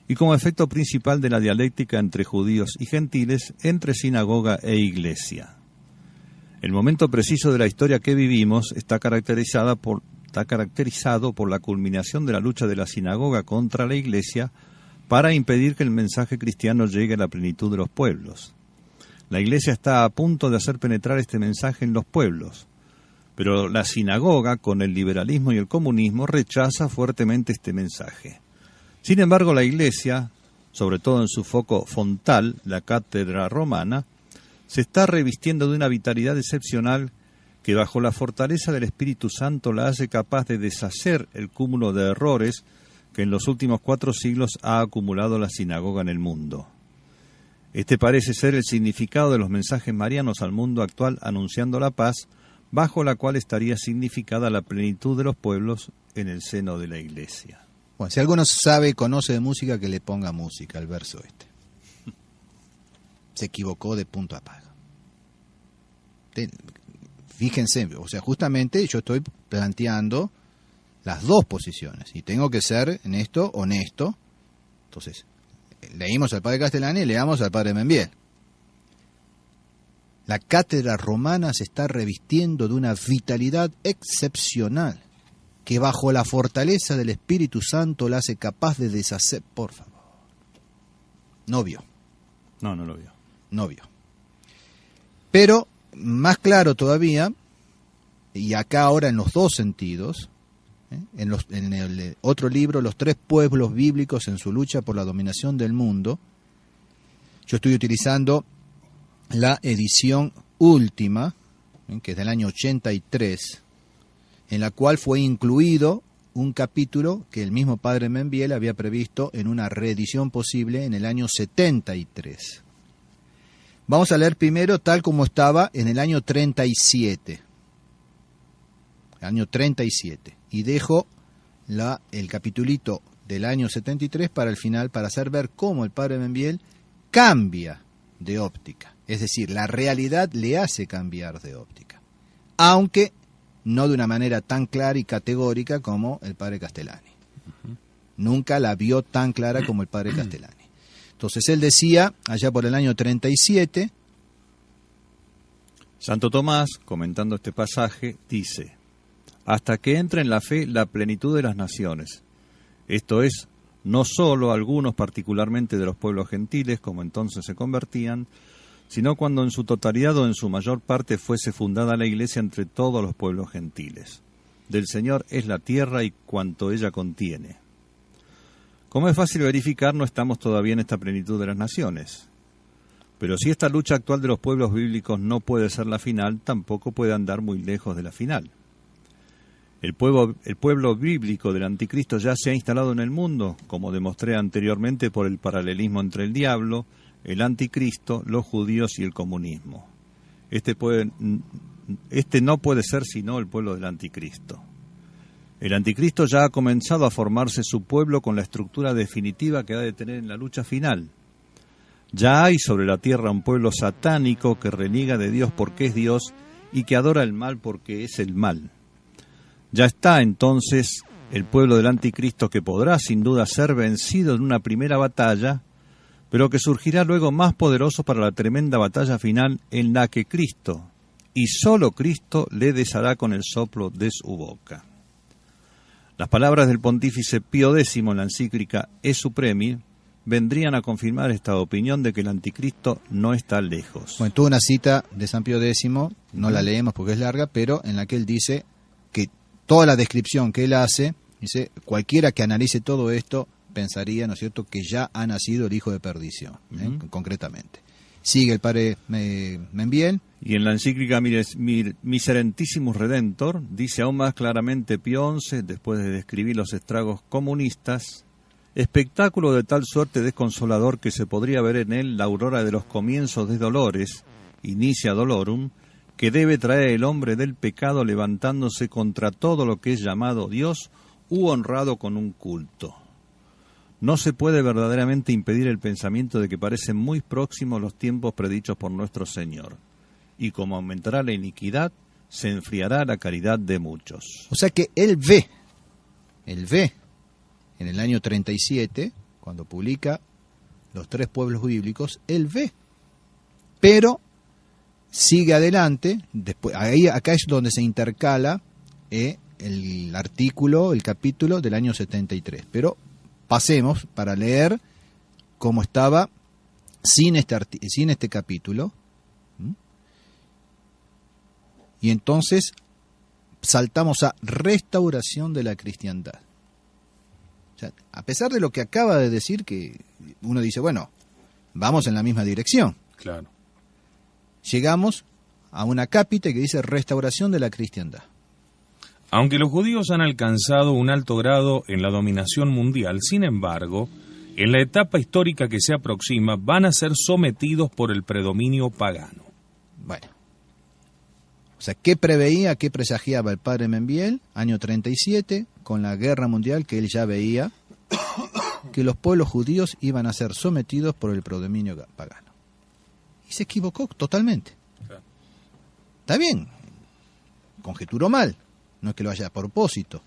y como efecto principal de la dialéctica entre judíos y gentiles, entre sinagoga e iglesia. El momento preciso de la historia que vivimos está caracterizado por la culminación de la lucha de la sinagoga contra la iglesia para impedir que el mensaje cristiano llegue a la plenitud de los pueblos. La iglesia está a punto de hacer penetrar este mensaje en los pueblos, pero la sinagoga, con el liberalismo y el comunismo, rechaza fuertemente este mensaje. Sin embargo, la iglesia, sobre todo en su foco frontal, la cátedra romana, se está revistiendo de una vitalidad excepcional que bajo la fortaleza del Espíritu Santo la hace capaz de deshacer el cúmulo de errores que en los últimos 4 siglos ha acumulado la sinagoga en el mundo. Este parece ser el significado de los mensajes marianos al mundo actual anunciando la paz, bajo la cual estaría significada la plenitud de los pueblos en el seno de la iglesia. Bueno, si alguno sabe, conoce de música, que le ponga música al verso este. Se equivocó de punto a paga. Fíjense, o sea, justamente yo estoy planteando las dos posiciones y tengo que ser en esto honesto. Entonces, leímos al padre Castellani y leamos al padre Membiel. La cátedra romana se está revistiendo de una vitalidad excepcional que bajo la fortaleza del Espíritu Santo la hace capaz de deshacer. Por favor. No vio. No lo vio. No vio. Pero, más claro todavía, y acá ahora en los dos sentidos, en el otro libro, Los 3 pueblos bíblicos en su lucha por la dominación del mundo, yo estoy utilizando la edición última, que es del año 83, en la cual fue incluido un capítulo que el mismo padre Membiel había previsto en una reedición posible en el año 73. Vamos a leer primero tal como estaba en el año 37. Año 37. Y dejo el capitulito del año 73 para el final, para hacer ver cómo el padre Membiel cambia de óptica. Es decir, la realidad le hace cambiar de óptica. Aunque no de una manera tan clara y categórica como el padre Castellani. Nunca la vio tan clara como el padre Castellani. Entonces él decía, allá por el año 37... Santo Tomás, comentando este pasaje, dice: hasta que entre en la fe la plenitud de las naciones. Esto es, no sólo algunos particularmente de los pueblos gentiles, como entonces se convertían, sino cuando en su totalidad o en su mayor parte fuese fundada la iglesia entre todos los pueblos gentiles. Del Señor es la tierra y cuanto ella contiene. Como es fácil verificar, no estamos todavía en esta plenitud de las naciones. Pero si esta lucha actual de los pueblos bíblicos no puede ser la final, tampoco puede andar muy lejos de la final. El pueblo bíblico del anticristo ya se ha instalado en el mundo, como demostré anteriormente por el paralelismo entre el diablo, el anticristo, los judíos y el comunismo. Este no puede ser sino el pueblo del anticristo. El anticristo ya ha comenzado a formarse su pueblo con la estructura definitiva que ha de tener en la lucha final. Ya hay sobre la tierra un pueblo satánico que reniega de Dios porque es Dios y que adora el mal porque es el mal. Ya está entonces el pueblo del anticristo que podrá sin duda ser vencido en una primera batalla, pero que surgirá luego más poderoso para la tremenda batalla final en la que Cristo, y solo Cristo, le deshará con el soplo de su boca. Las palabras del pontífice Pío X en la encíclica E Supremi vendrían a confirmar esta opinión de que el anticristo no está lejos. Bueno, tuvo una cita de San Pío X, no la leemos porque es larga, pero en la que él dice que toda la descripción que él hace, dice, cualquiera que analice todo esto pensaría, ¿no es cierto?, que ya ha nacido el hijo de perdición, concretamente. Sigue el padre Membiel. Y en la encíclica Miserentissimus Redentor dice aún más claramente Pío XI, después de describir los estragos comunistas: espectáculo de tal suerte desconsolador que se podría ver en él la aurora de los comienzos de dolores, inicia dolorum, que debe traer el hombre del pecado levantándose contra todo lo que es llamado Dios u honrado con un culto. No se puede verdaderamente impedir el pensamiento de que parecen muy próximos los tiempos predichos por nuestro Señor, y como aumentará la iniquidad, se enfriará la caridad de muchos. O sea que él ve en el año 37, cuando publica los 3 pueblos bíblicos, él ve, pero sigue adelante. Después, acá es donde se intercala el artículo, el capítulo del año 73, pero pasemos para leer cómo estaba sin este capítulo. Y entonces saltamos a restauración de la cristiandad. O sea, a pesar de lo que acaba de decir, que uno dice, bueno, vamos en la misma dirección. Claro. Llegamos a una cápita que dice restauración de la cristiandad. Aunque los judíos han alcanzado un alto grado en la dominación mundial, sin embargo, en la etapa histórica que se aproxima, van a ser sometidos por el predominio pagano. Bueno, o sea, ¿qué preveía, qué presagiaba el padre Membiel, año 37, con la guerra mundial, que él ya veía que los pueblos judíos iban a ser sometidos por el predominio pagano? Y se equivocó totalmente. Está bien, conjeturó mal. No es que lo haya a propósito,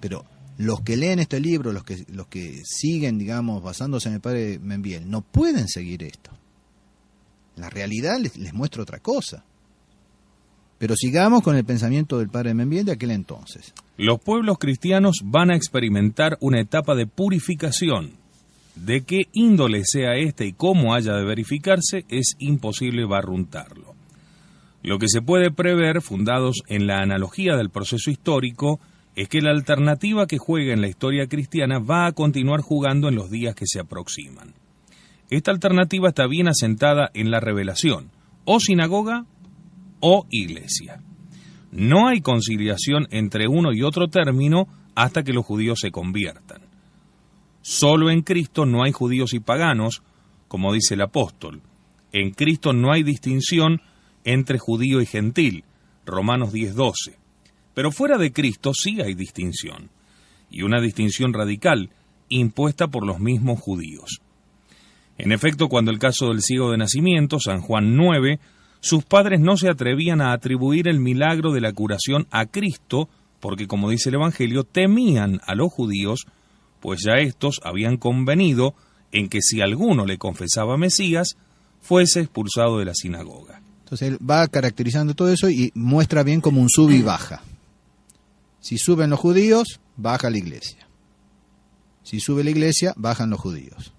pero los que leen este libro, los que siguen, digamos, basándose en el padre Membiel, no pueden seguir esto. La realidad les muestra otra cosa. Pero sigamos con el pensamiento del padre Membiel de aquel entonces. Los pueblos cristianos van a experimentar una etapa de purificación. De qué índole sea este y cómo haya de verificarse, es imposible barruntarlo. Lo que se puede prever, fundados en la analogía del proceso histórico, es que la alternativa que juega en la historia cristiana va a continuar jugando en los días que se aproximan. Esta alternativa está bien asentada en la revelación, o sinagoga o iglesia. No hay conciliación entre uno y otro término hasta que los judíos se conviertan. Solo en Cristo no hay judíos y paganos, como dice el apóstol. En Cristo no hay distinción entre judío y gentil, Romanos 10:12. Pero fuera de Cristo sí hay distinción, y una distinción radical, impuesta por los mismos judíos. En efecto, cuando el caso del ciego de nacimiento, San Juan 9, sus padres no se atrevían a atribuir el milagro de la curación a Cristo, porque, como dice el Evangelio, temían a los judíos, pues ya éstos habían convenido en que si alguno le confesaba Mesías, fuese expulsado de la sinagoga. Entonces él va caracterizando todo eso y muestra bien como un sub y baja. Si suben los judíos, baja la iglesia. Si sube la iglesia, bajan los judíos.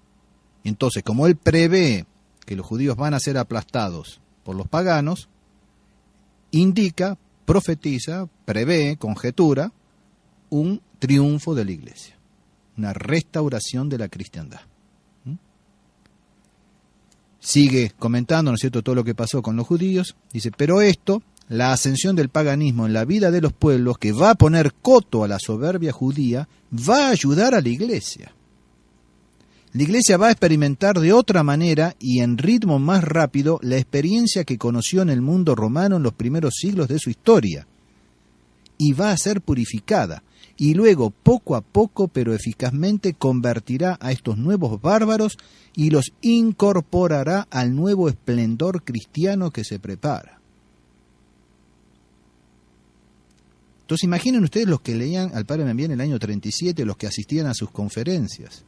Y entonces, como él prevé que los judíos van a ser aplastados por los paganos, indica, profetiza, prevé, conjetura, un triunfo de la iglesia, una restauración de la cristiandad. Sigue comentando, ¿no es cierto?, todo lo que pasó con los judíos. Dice, pero esto, la ascensión del paganismo en la vida de los pueblos, que va a poner coto a la soberbia judía, va a ayudar a la iglesia. La iglesia va a experimentar de otra manera y en ritmo más rápido la experiencia que conoció en el mundo romano en los primeros siglos de su historia. Y va a ser purificada. Y luego, poco a poco, pero eficazmente, convertirá a estos nuevos bárbaros y los incorporará al nuevo esplendor cristiano que se prepara. Entonces imaginen ustedes los que leían al padre Membiel en el año 37, los que asistían a sus conferencias.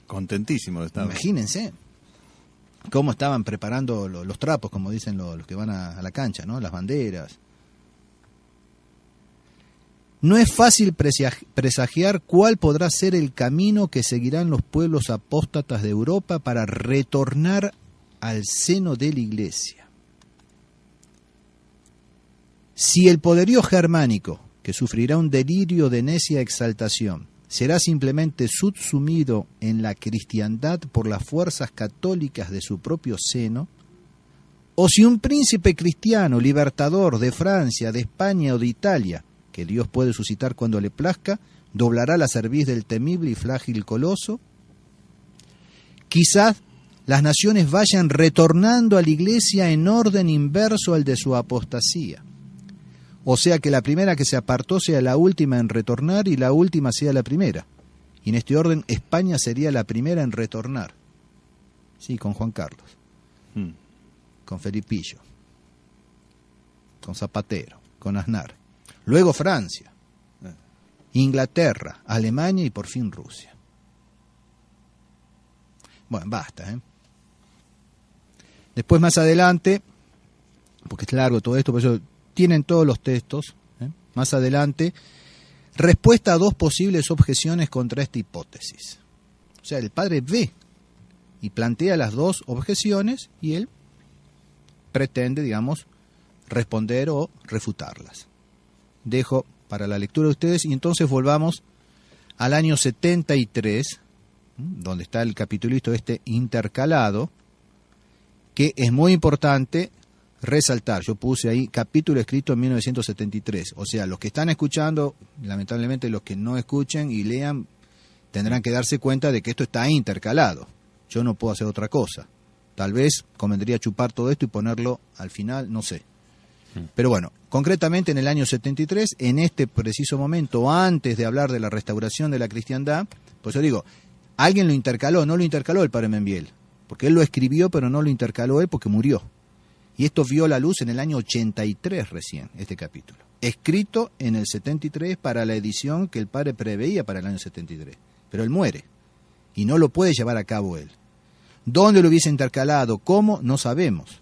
Contentísimo estaba. Imagínense cómo estaban preparando los trapos, como dicen los que van a la cancha, ¿no? Las banderas. no es fácil presagiar cuál podrá ser el camino que seguirán los pueblos apóstatas de Europa para retornar al seno de la Iglesia. Si el poderío germánico, que sufrirá un delirio de necia exaltación, será simplemente subsumido en la cristiandad por las fuerzas católicas de su propio seno, o si un príncipe cristiano libertador de Francia, de España o de Italia, que Dios puede suscitar cuando le plazca, doblará la cerviz del temible y frágil coloso, quizás las naciones vayan retornando a la Iglesia en orden inverso al de su apostasía. O sea que la primera que se apartó sea la última en retornar y la última sea la primera. Y en este orden España sería la primera en retornar. Sí, con Juan Carlos, con Felipillo, con Zapatero, con Aznar. Luego Francia, Inglaterra, Alemania y por fin Rusia. Bueno, basta, ¿eh? Después más adelante, porque es largo todo esto, por eso tienen todos los textos, más adelante, respuesta a dos posibles objeciones contra esta hipótesis. O sea, el padre ve y plantea las dos objeciones y él pretende, digamos, responder o refutarlas. Dejo para la lectura de ustedes y entonces volvamos al año 73, donde está el capitulito este intercalado, que es muy importante resaltar. Yo puse ahí capítulo escrito en 1973. O sea, los que están escuchando, lamentablemente los que no escuchen y lean, tendrán que darse cuenta de que esto está intercalado. Yo no puedo hacer otra cosa. Tal vez convendría chupar todo esto y ponerlo al final, no sé. Pero bueno, concretamente en el año 73, en este preciso momento, antes de hablar de la restauración de la cristiandad, pues yo digo, alguien lo intercaló, no lo intercaló el padre Membiel, porque él lo escribió, pero no lo intercaló él porque murió. Y esto vio la luz en el año 83 recién, este capítulo. Escrito en el 73 para la edición que el padre preveía para el año 73. Pero él muere y no lo puede llevar a cabo él. ¿Dónde lo hubiese intercalado? ¿Cómo? No sabemos.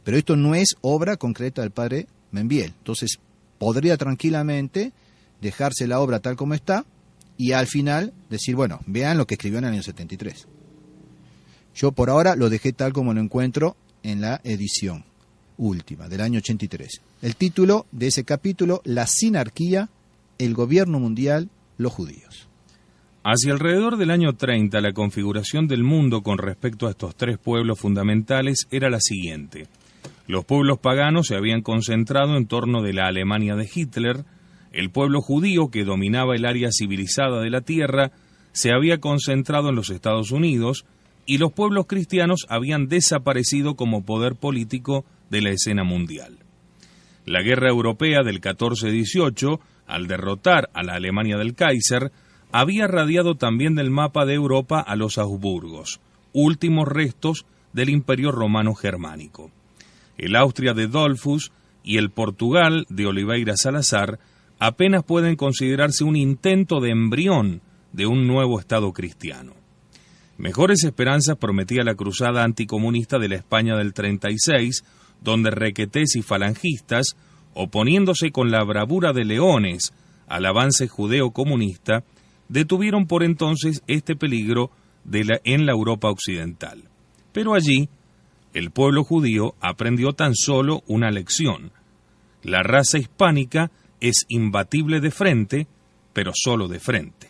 Pero esto no es obra concreta del padre Membiel. Entonces podría tranquilamente dejarse la obra tal como está y al final decir, bueno, vean lo que escribió en el año 73. Yo por ahora lo dejé tal como lo encuentro en la edición última, del año 83. El título de ese capítulo, La sinarquía, el gobierno mundial, los judíos. Hacia alrededor del año 30, la configuración del mundo con respecto a estos tres pueblos fundamentales era la siguiente. Los pueblos paganos se habían concentrado en torno de la Alemania de Hitler, el pueblo judío que dominaba el área civilizada de la tierra se había concentrado en los Estados Unidos y los pueblos cristianos habían desaparecido como poder político de la escena mundial. La guerra europea del 14-18, al derrotar a la Alemania del Kaiser, había radiado también del mapa de Europa a los Habsburgos, últimos restos del Imperio Romano Germánico. El Austria de Dollfuss y el Portugal de Oliveira Salazar apenas pueden considerarse un intento de embrión de un nuevo Estado cristiano. Mejores esperanzas prometía la cruzada anticomunista de la España del 36, donde requetés y falangistas, oponiéndose con la bravura de leones al avance judeo-comunista, detuvieron por entonces este peligro en la Europa occidental. Pero allí, el pueblo judío aprendió tan solo una lección. La raza hispánica es imbatible de frente, pero solo de frente.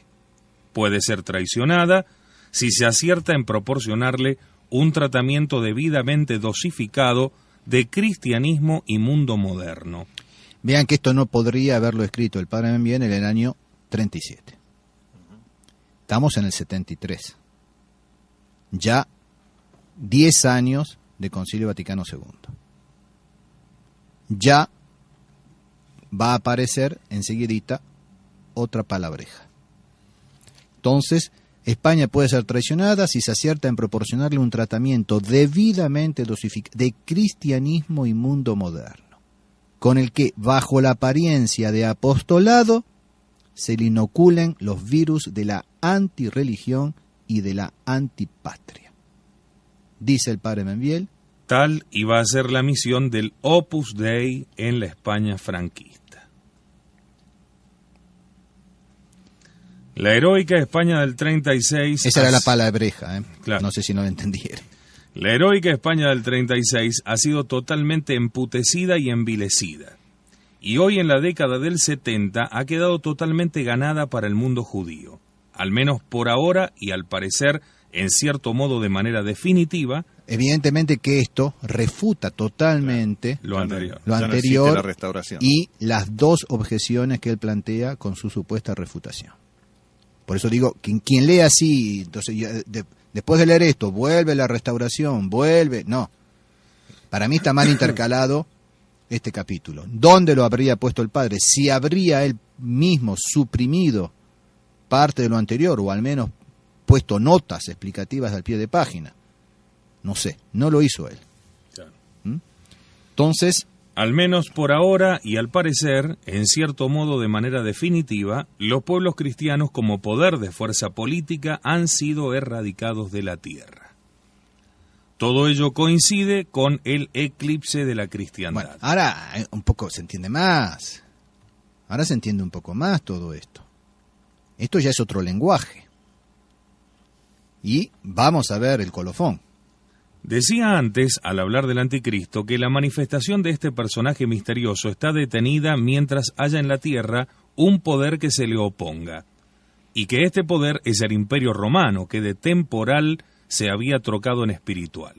Puede ser traicionada si se acierta en proporcionarle un tratamiento debidamente dosificado de cristianismo y mundo moderno. Vean que esto no podría haberlo escrito el padre Membiel en el año 37. Estamos en el 73. Ya 10 años de Concilio Vaticano II. Ya va a aparecer enseguidita otra palabreja. Entonces, España puede ser traicionada si se acierta en proporcionarle un tratamiento debidamente dosificado de cristianismo y mundo moderno, con el que, bajo la apariencia de apostolado, se le inoculen los virus de la antirreligión y de la antipatria. Dice el padre Membiel, tal iba a ser la misión del Opus Dei en la España franquista. La heroica España del 36... Esa era la palabreja, Claro. No sé si no lo entendieron. La heroica España del 36 ha sido totalmente emputecida y envilecida. Y hoy en la década del 70 ha quedado totalmente ganada para el mundo judío. Al menos por ahora y al parecer, en cierto modo de manera definitiva. Evidentemente que esto refuta totalmente lo anterior. Lo Ya no anterior existe la restauración. y las dos objeciones que él plantea con su supuesta refutación. Por eso digo, quien lee así, entonces después de leer esto, vuelve la restauración, vuelve... No, para mí está mal intercalado este capítulo. ¿Dónde lo habría puesto el padre? Si habría él mismo suprimido parte de lo anterior, o al menos puesto notas explicativas al pie de página. No sé, no lo hizo él. Claro. Entonces... Al menos por ahora y al parecer, en cierto modo de manera definitiva, los pueblos cristianos como poder de fuerza política han sido erradicados de la tierra. Todo ello coincide con el eclipse de la cristiandad. Bueno, ahora un poco se entiende más. Ahora se entiende un poco más todo esto. Esto ya es otro lenguaje. Y vamos a ver el colofón. Decía antes, al hablar del anticristo, que la manifestación de este personaje misterioso está detenida mientras haya en la tierra un poder que se le oponga, y que este poder es el imperio romano, que de temporal se había trocado en espiritual.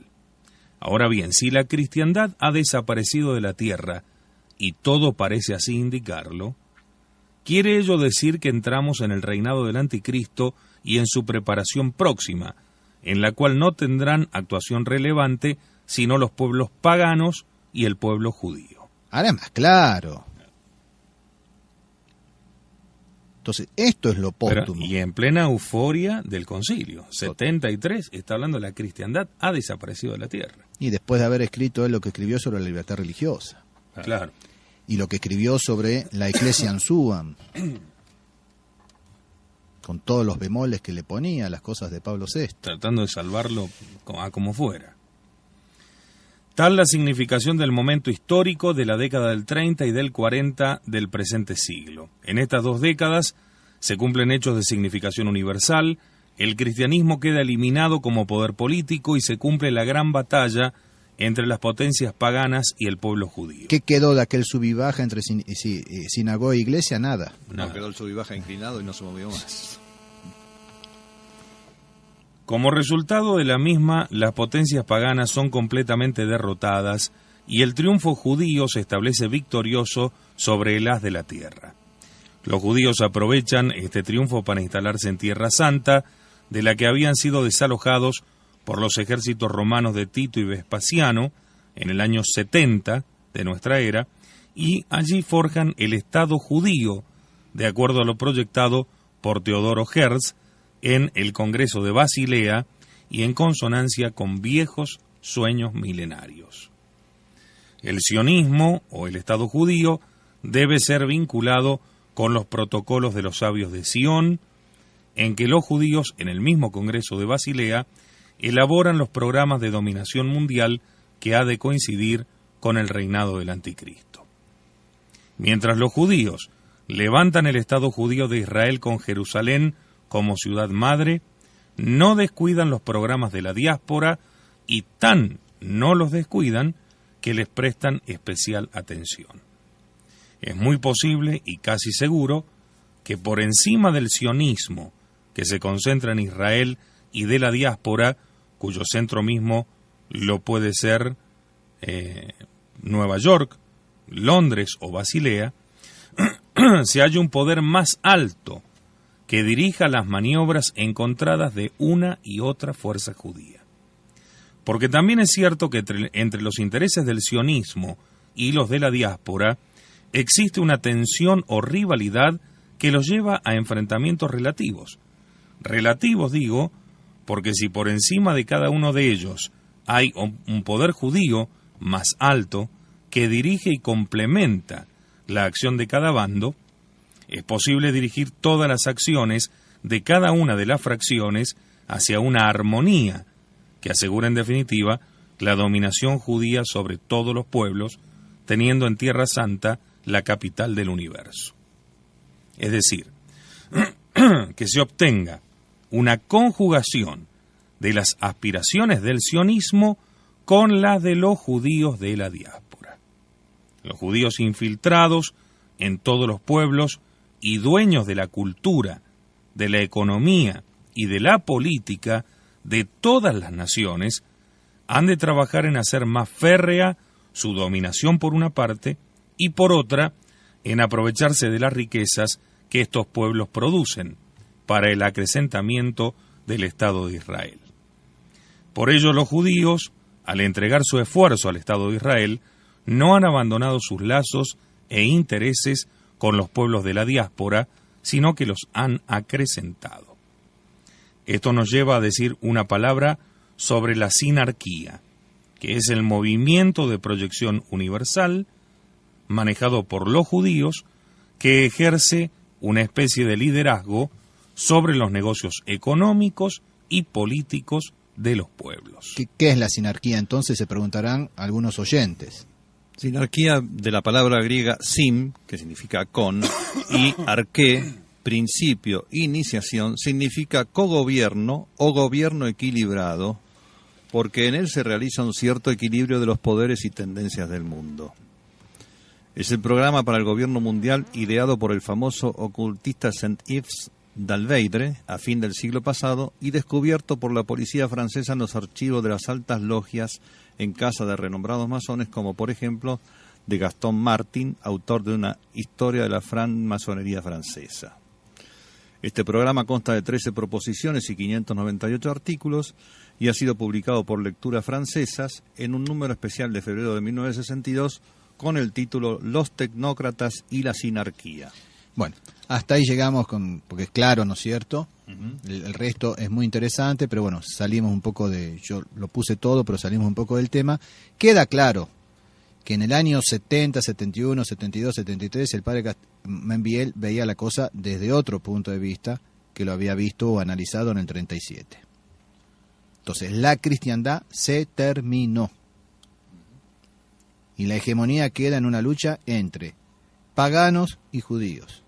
Ahora bien, si la cristiandad ha desaparecido de la tierra, y todo parece así indicarlo, ¿quiere ello decir que entramos en el reinado del anticristo y en su preparación próxima, en la cual no tendrán actuación relevante sino los pueblos paganos y el pueblo judío? Ahora es más claro. Entonces, esto es lo póstumo. Y en plena euforia del concilio, 73, está hablando de la cristiandad, ha desaparecido de la tierra. Y después de haber escrito él lo que escribió sobre la libertad religiosa. Claro. Y lo que escribió sobre la Ecclesia Ansuam, con todos los bemoles que le ponía a las cosas de Pablo VI. Tratando de salvarlo a como fuera. Tal la significación del momento histórico de la década del 30 y del 40 del presente siglo. En estas dos décadas se cumplen hechos de significación universal, el cristianismo queda eliminado como poder político y se cumple la gran batalla entre las potencias paganas y el pueblo judío. ¿Qué quedó de aquel sub y baja entre sinagoga e iglesia? Nada. No, quedó el sub y baja inclinado y no se movió más. Como resultado de la misma, las potencias paganas son completamente derrotadas y el triunfo judío se establece victorioso sobre el haz de la tierra. Los judíos aprovechan este triunfo para instalarse en Tierra Santa, de la que habían sido desalojados por los ejércitos romanos de Tito y Vespasiano en el año 70 de nuestra era, y allí forjan el Estado judío, de acuerdo a lo proyectado por Teodoro Herz en el Congreso de Basilea y en consonancia con viejos sueños milenarios. El sionismo, o el Estado judío, debe ser vinculado con los protocolos de los sabios de Sion, en que los judíos, en el mismo Congreso de Basilea, elaboran los programas de dominación mundial que ha de coincidir con el reinado del anticristo. Mientras los judíos levantan el Estado judío de Israel con Jerusalén como ciudad madre, no descuidan los programas de la diáspora y tan no los descuidan que les prestan especial atención. Es muy posible y casi seguro que por encima del sionismo que se concentra en Israel y de la diáspora, cuyo centro mismo lo puede ser Nueva York, Londres o Basilea, se halla un poder más alto que dirija las maniobras encontradas de una y otra fuerza judía. Porque también es cierto que entre los intereses del sionismo y los de la diáspora existe una tensión o rivalidad que los lleva a enfrentamientos relativos. Relativos, digo, porque si por encima de cada uno de ellos hay un poder judío más alto que dirige y complementa la acción de cada bando, es posible dirigir todas las acciones de cada una de las fracciones hacia una armonía que asegura en definitiva la dominación judía sobre todos los pueblos, teniendo en Tierra Santa la capital del universo. Es decir, que se obtenga una conjugación de las aspiraciones del sionismo con las de los judíos de la diáspora. Los judíos infiltrados en todos los pueblos y dueños de la cultura, de la economía y de la política de todas las naciones han de trabajar en hacer más férrea su dominación por una parte y por otra en aprovecharse de las riquezas que estos pueblos producen para el acrecentamiento del Estado de Israel. Por ello los judíos, al entregar su esfuerzo al Estado de Israel, no han abandonado sus lazos e intereses con los pueblos de la diáspora, sino que los han acrecentado. Esto nos lleva a decir una palabra sobre la sinarquía, que es el movimiento de proyección universal manejado por los judíos que ejerce una especie de liderazgo sobre los negocios económicos y políticos de los pueblos. ¿Qué es la sinarquía entonces? Se preguntarán algunos oyentes. Sinarquía de la palabra griega sim, que significa con, y arqué, principio, iniciación, significa cogobierno o gobierno equilibrado, porque en él se realiza un cierto equilibrio de los poderes y tendencias del mundo. Es el programa para el gobierno mundial ideado por el famoso ocultista Saint-Yves d'Alveidre a fin del siglo pasado y descubierto por la policía francesa en los archivos de las altas logias en casa de renombrados masones como por ejemplo de Gaston Martin, autor de una historia de la francmasonería francesa. Este programa consta de 13 proposiciones y 598 artículos y ha sido publicado por Lecturas Francesas en un número especial de febrero de 1962 con el título Los tecnócratas y la sinarquía. Bueno, hasta ahí llegamos, porque es claro, ¿no es cierto? El resto es muy interesante, pero bueno, salimos un poco yo lo puse todo, pero salimos un poco del tema. Queda claro que en el año 70, 71, 72, 73, el padre Membiel veía la cosa desde otro punto de vista que lo había visto o analizado en el 37. Entonces, la cristiandad se terminó. Y la hegemonía queda en una lucha entre paganos y judíos.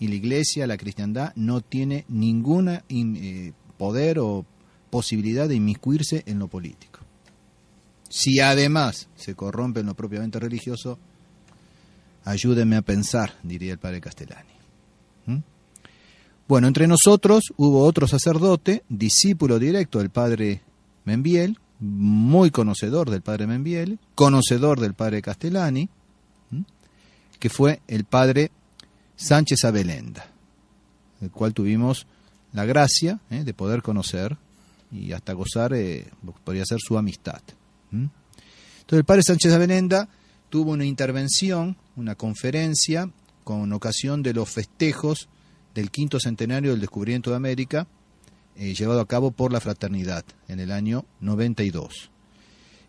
Y la iglesia, la cristiandad, no tiene ninguna poder o posibilidad de inmiscuirse en lo político. Si además se corrompe en lo propiamente religioso, ayúdenme a pensar, diría el padre Castellani. Bueno, entre nosotros hubo otro sacerdote, discípulo directo del padre Membiel, muy conocedor del padre Membiel, conocedor del padre Castellani, que fue el padre Sánchez Abelenda, el cual tuvimos la gracia de poder conocer y hasta gozar, podría ser su amistad. Entonces el padre Sánchez Abelenda tuvo una intervención, una conferencia, con ocasión de los festejos del 5º centenario del descubrimiento de América, llevado a cabo por la Fraternidad en el año 92.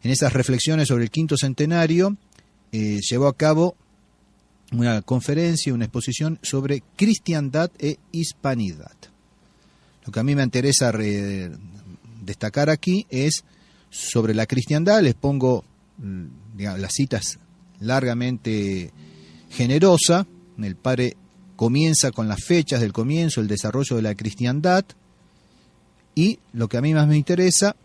En esas reflexiones sobre el 5º centenario, llevó a cabo una conferencia, una exposición sobre cristiandad e hispanidad. Lo que a mí me interesa destacar aquí es sobre la cristiandad. Les pongo las citas largamente generosa. El padre comienza con las fechas del comienzo, el desarrollo de la cristiandad, y lo que a mí más me interesa,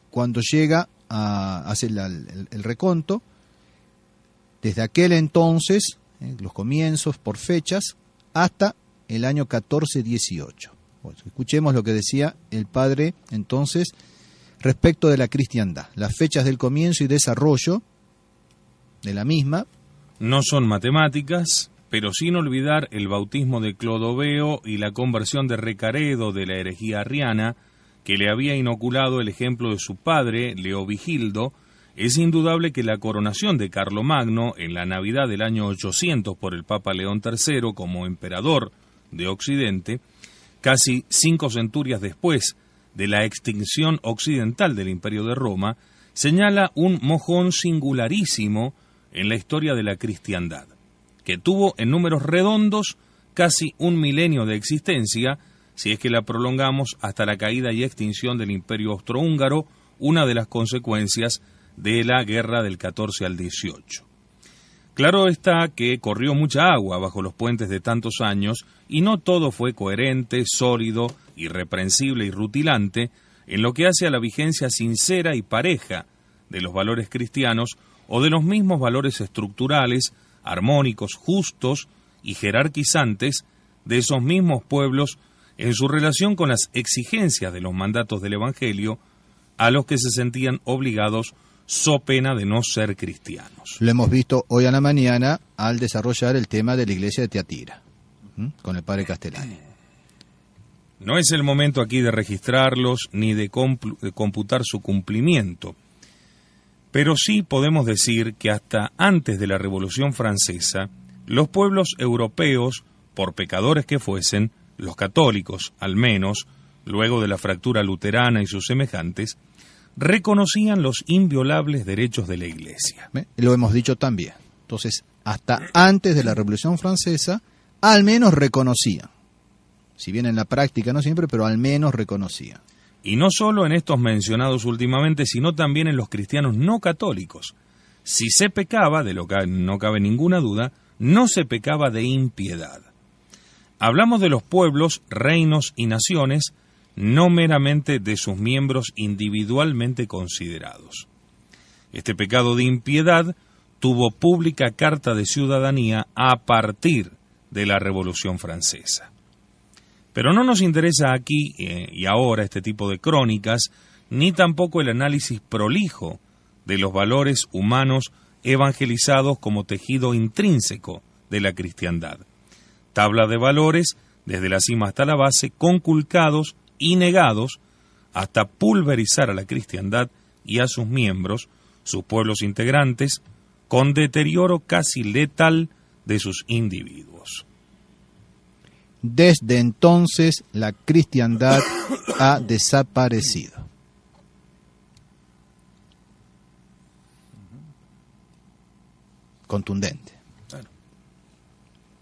cuando llega a hacer el reconto, desde aquel entonces, los comienzos por fechas, hasta el año 1418. Bueno, escuchemos lo que decía el padre entonces respecto de la cristiandad, las fechas del comienzo y desarrollo de la misma. No son matemáticas, pero sin olvidar el bautismo de Clodoveo y la conversión de Recaredo de la herejía arriana, que le había inoculado el ejemplo de su padre, Leovigildo. Es indudable que la coronación de Carlomagno en la Navidad del año 800 por el Papa León III como emperador de Occidente, casi 5 centurias después de la extinción occidental del Imperio de Roma, señala un mojón singularísimo en la historia de la cristiandad, que tuvo en números redondos casi 1 milenio de existencia, si es que la prolongamos hasta la caída y extinción del Imperio Austrohúngaro, una de las consecuencias de la guerra del 14 al 18. Claro está que corrió mucha agua bajo los puentes de tantos años y no todo fue coherente, sólido, irreprensible y rutilante en lo que hace a la vigencia sincera y pareja de los valores cristianos o de los mismos valores estructurales, armónicos, justos y jerarquizantes de esos mismos pueblos en su relación con las exigencias de los mandatos del Evangelio a los que se sentían obligados so pena de no ser cristianos. Lo hemos visto hoy a la mañana al desarrollar el tema de la iglesia de Tiatira, con el padre Castellani. No es el momento aquí de registrarlos ni de computar su cumplimiento, pero sí podemos decir que hasta antes de la Revolución Francesa, los pueblos europeos, por pecadores que fuesen, los católicos al menos, luego de la fractura luterana y sus semejantes, reconocían los inviolables derechos de la Iglesia. Lo hemos dicho también. Entonces, hasta antes de la Revolución Francesa, al menos reconocían. Si bien en la práctica no siempre, pero al menos reconocían. Y no solo en estos mencionados últimamente, sino también en los cristianos no católicos. Si se pecaba, de lo que no cabe ninguna duda, no se pecaba de impiedad. Hablamos de los pueblos, reinos y naciones, no meramente de sus miembros individualmente considerados. Este pecado de impiedad tuvo pública carta de ciudadanía a partir de la Revolución Francesa. Pero no nos interesa aquí y ahora este tipo de crónicas, ni tampoco el análisis prolijo de los valores humanos evangelizados como tejido intrínseco de la cristiandad. Tabla de valores, desde la cima hasta la base, conculcados y negados hasta pulverizar a la cristiandad y a sus miembros, sus pueblos integrantes, con deterioro casi letal de sus individuos. Desde entonces la cristiandad ha desaparecido. Contundente.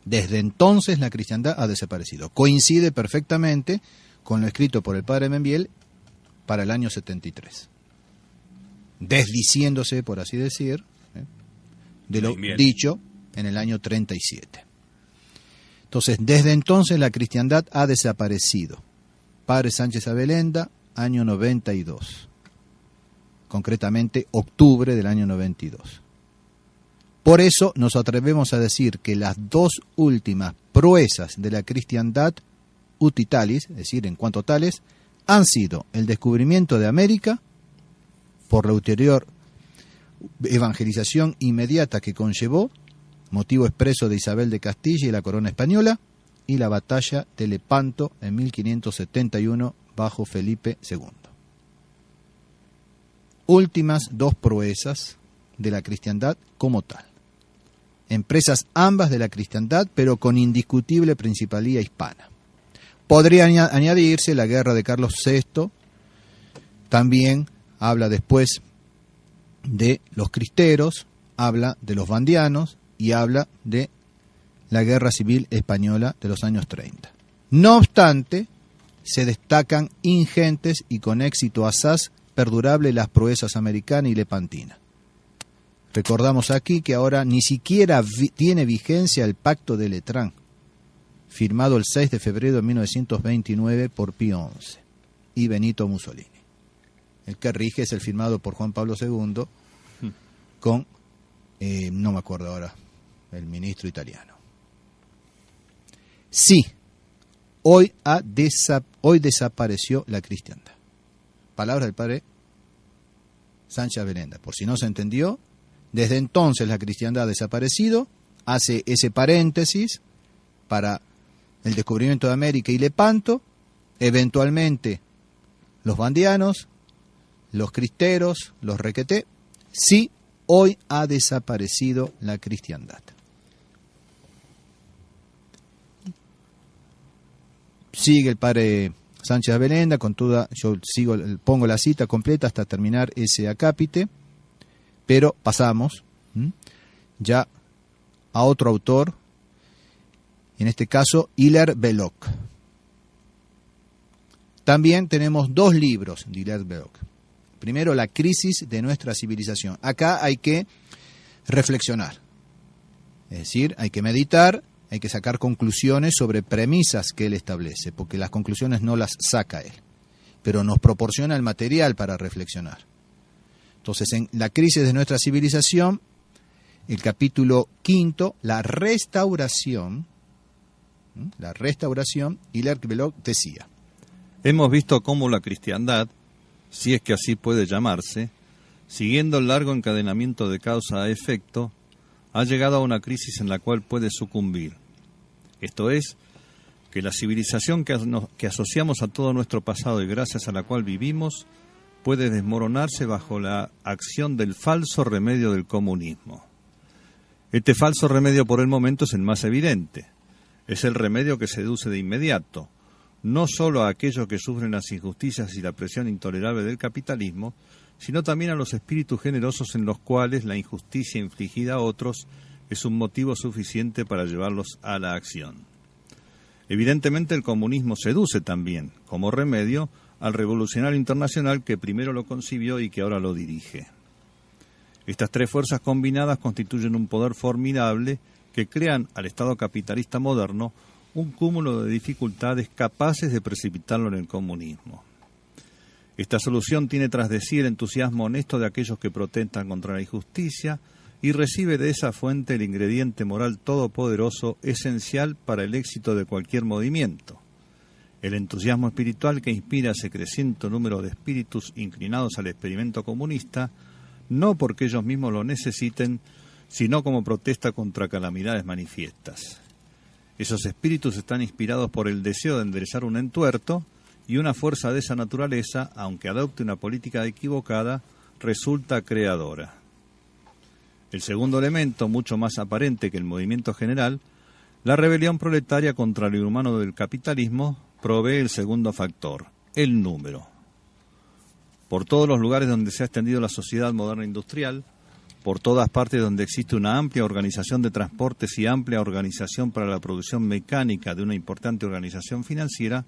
Desde entonces la cristiandad ha desaparecido. Coincide perfectamente con lo escrito por el padre Membiel para el año 73. Desdiciéndose, por así decir, de lo dicho en el año 37. Entonces, desde entonces la cristiandad ha desaparecido. Padre Sánchez Abelenda, año 92. Concretamente, octubre del año 92. Por eso nos atrevemos a decir que las dos últimas proezas de la cristiandad utitalis, es decir, en cuanto tales, han sido el descubrimiento de América por la ulterior evangelización inmediata que conllevó, motivo expreso de Isabel de Castilla y la corona española, y la batalla de Lepanto en 1571 bajo Felipe II. Últimas dos proezas de la cristiandad como tal. Empresas ambas de la cristiandad, pero con indiscutible principalía hispana. Podría añadirse la guerra de Carlos VI, también habla después de los cristeros, habla de los vandianos y habla de la guerra civil española de los años 30. No obstante, se destacan ingentes y con éxito asaz perdurable las proezas americana y lepantina. Recordamos aquí que ahora ni siquiera tiene vigencia el Pacto de Letrán, firmado el 6 de febrero de 1929 por Pío XI y Benito Mussolini. El que rige es el firmado por Juan Pablo II con, no me acuerdo ahora, el ministro italiano. Sí, hoy desapareció la cristiandad. Palabras del padre Sánchez Abelenda. Por si no se entendió, desde entonces la cristiandad ha desaparecido, hace ese paréntesis para el descubrimiento de América y Lepanto, eventualmente los vandianos, los cristeros, los requeté. Sí, hoy ha desaparecido la cristiandad. Sigue el padre Sánchez Abelenda con toda, yo pongo la cita completa hasta terminar ese acápite, pero pasamos ya a otro autor, en este caso Hilaire Belloc. También tenemos dos libros de Hilaire Belloc. Primero, La crisis de nuestra civilización. Acá hay que reflexionar. Es decir, hay que meditar, hay que sacar conclusiones sobre premisas que él establece, porque las conclusiones no las saca él, pero nos proporciona el material para reflexionar. Entonces, en la crisis de nuestra civilización, el capítulo 5, la restauración, Hilaire-Belloc decía: hemos visto cómo la cristiandad, si es que así puede llamarse, siguiendo el largo encadenamiento de causa a efecto, ha llegado a una crisis en la cual puede sucumbir. Esto es, que la civilización que asociamos a todo nuestro pasado y gracias a la cual vivimos, puede desmoronarse bajo la acción del falso remedio del comunismo. Este falso remedio por el momento es el más evidente. Es el remedio que seduce de inmediato, no solo a aquellos que sufren las injusticias y la presión intolerable del capitalismo, sino también a los espíritus generosos en los cuales la injusticia infligida a otros es un motivo suficiente para llevarlos a la acción. Evidentemente el comunismo seduce también, como remedio, al revolucionario internacional que primero lo concibió y que ahora lo dirige. Estas tres fuerzas combinadas constituyen un poder formidable que crean al Estado capitalista moderno un cúmulo de dificultades capaces de precipitarlo en el comunismo. Esta solución tiene tras de sí el entusiasmo honesto de aquellos que protestan contra la injusticia y recibe de esa fuente el ingrediente moral todopoderoso esencial para el éxito de cualquier movimiento. El entusiasmo espiritual que inspira a ese creciente número de espíritus inclinados al experimento comunista, no porque ellos mismos lo necesiten, sino como protesta contra calamidades manifiestas. Esos espíritus están inspirados por el deseo de enderezar un entuerto, y una fuerza de esa naturaleza, aunque adopte una política equivocada, resulta creadora. El segundo elemento, mucho más aparente que el movimiento general, la rebelión proletaria contra lo inhumano del capitalismo, provee el segundo factor, el número. Por todos los lugares donde se ha extendido la sociedad moderna industrial, por todas partes donde existe una amplia organización de transportes y amplia organización para la producción mecánica de una importante organización financiera,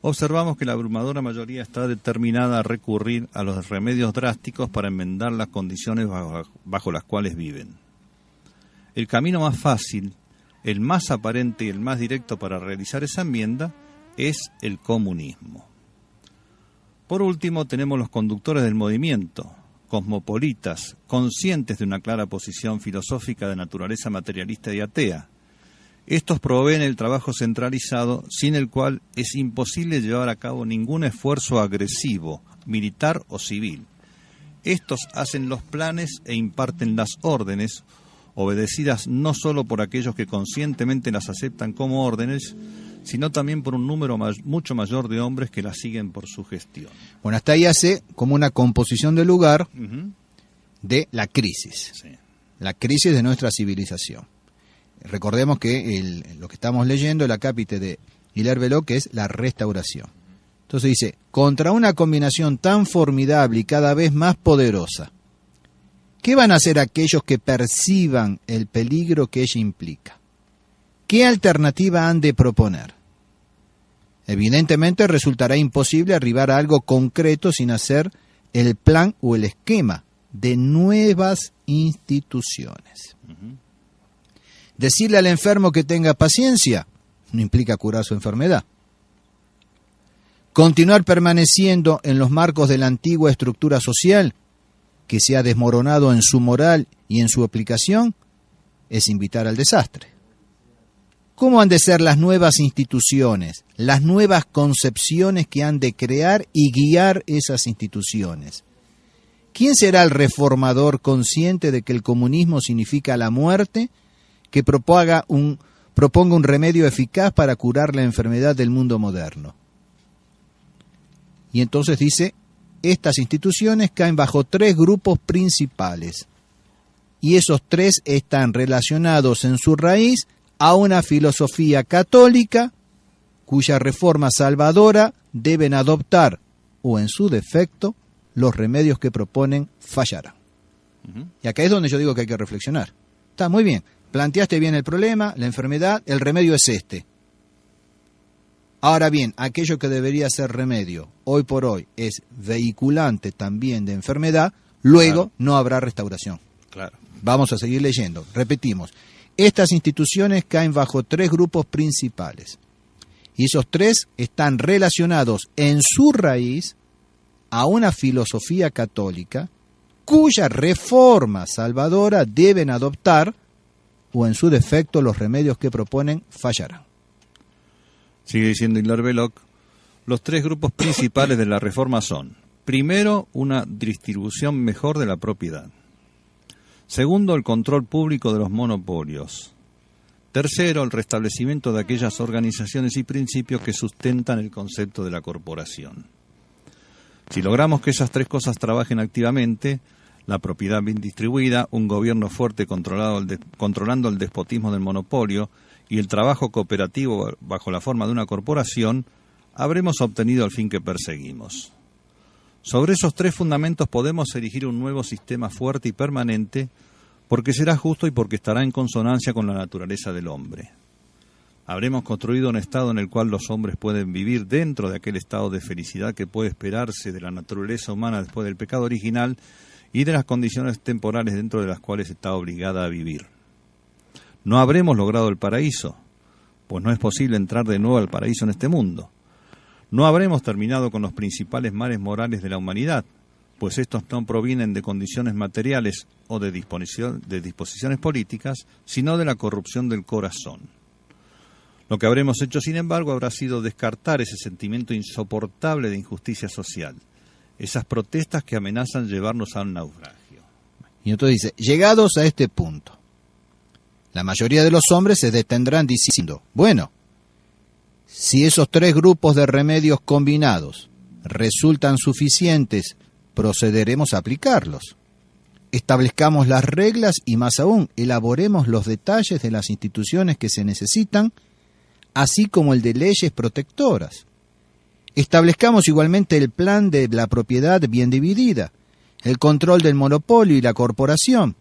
observamos que la abrumadora mayoría está determinada a recurrir a los remedios drásticos para enmendar las condiciones bajo las cuales viven. El camino más fácil, el más aparente y el más directo para realizar esa enmienda es el comunismo. Por último, tenemos los conductores del movimiento, cosmopolitas, conscientes de una clara posición filosófica de naturaleza materialista y atea. Estos proveen el trabajo centralizado, sin el cual es imposible llevar a cabo ningún esfuerzo agresivo, militar o civil. Estos hacen los planes e imparten las órdenes, obedecidas no solo por aquellos que conscientemente las aceptan como órdenes, sino también por un número mucho mayor de hombres que las siguen por su gestión. Bueno, hasta ahí hace como una composición del lugar de la crisis. Sí. La crisis de nuestra civilización. Recordemos que lo que estamos leyendo, el acápite de Hilaire-Belloc, que es la restauración. Entonces dice, contra una combinación tan formidable y cada vez más poderosa, ¿qué van a hacer aquellos que perciban el peligro que ella implica? ¿Qué alternativa han de proponer? Evidentemente resultará imposible arribar a algo concreto sin hacer el plan o el esquema de nuevas instituciones. Decirle al enfermo que tenga paciencia no implica curar su enfermedad. Continuar permaneciendo en los marcos de la antigua estructura social, que se ha desmoronado en su moral y en su aplicación, es invitar al desastre. ¿Cómo han de ser las nuevas instituciones, las nuevas concepciones que han de crear y guiar esas instituciones? ¿Quién será el reformador consciente de que el comunismo significa la muerte, que proponga un remedio eficaz para curar la enfermedad del mundo moderno? Y entonces dice, estas instituciones caen bajo tres grupos principales, y esos tres están relacionados en su raíz a una filosofía católica cuya reforma salvadora deben adoptar, o en su defecto, los remedios que proponen fallarán. Y acá es donde yo digo que hay que reflexionar. Está muy bien, planteaste bien el problema, la enfermedad, el remedio es este. Ahora bien, aquello que debería ser remedio, hoy por hoy, es vehiculante también de enfermedad, luego no habrá restauración. Claro. Vamos a seguir leyendo. Repetimos. Estas instituciones caen bajo 3 grupos principales. Y esos 3 están relacionados en su raíz a una filosofía católica cuya reforma salvadora deben adoptar, o en su defecto los remedios que proponen fallarán. Sigue diciendo Hilaire Belloc, los 3 grupos principales de la reforma son: primero, una distribución mejor de la propiedad; segundo, el control público de los monopolios; tercero, el restablecimiento de aquellas organizaciones y principios que sustentan el concepto de la corporación. Si logramos que esas 3 cosas trabajen activamente, la propiedad bien distribuida, un gobierno fuerte controlando el despotismo del monopolio y el trabajo cooperativo bajo la forma de una corporación, habremos obtenido el fin que perseguimos. Sobre esos 3 fundamentos podemos erigir un nuevo sistema fuerte y permanente, porque será justo y porque estará en consonancia con la naturaleza del hombre. Habremos construido un estado en el cual los hombres pueden vivir dentro de aquel estado de felicidad que puede esperarse de la naturaleza humana después del pecado original y de las condiciones temporales dentro de las cuales está obligada a vivir. No habremos logrado el paraíso, pues no es posible entrar de nuevo al paraíso en este mundo. No habremos terminado con los principales males morales de la humanidad, pues estos no provienen de condiciones materiales o de disposiciones políticas, sino de la corrupción del corazón. Lo que habremos hecho, sin embargo, habrá sido descartar ese sentimiento insoportable de injusticia social, esas protestas que amenazan llevarnos a un naufragio. Y entonces dice, llegados a este punto, la mayoría de los hombres se detendrán diciendo, bueno, si esos 3 grupos de remedios combinados resultan suficientes, procederemos a aplicarlos. Establezcamos las reglas y, más aún, elaboremos los detalles de las instituciones que se necesitan, así como el de leyes protectoras. Establezcamos igualmente el plan de la propiedad bien dividida, el control del monopolio y la corporación.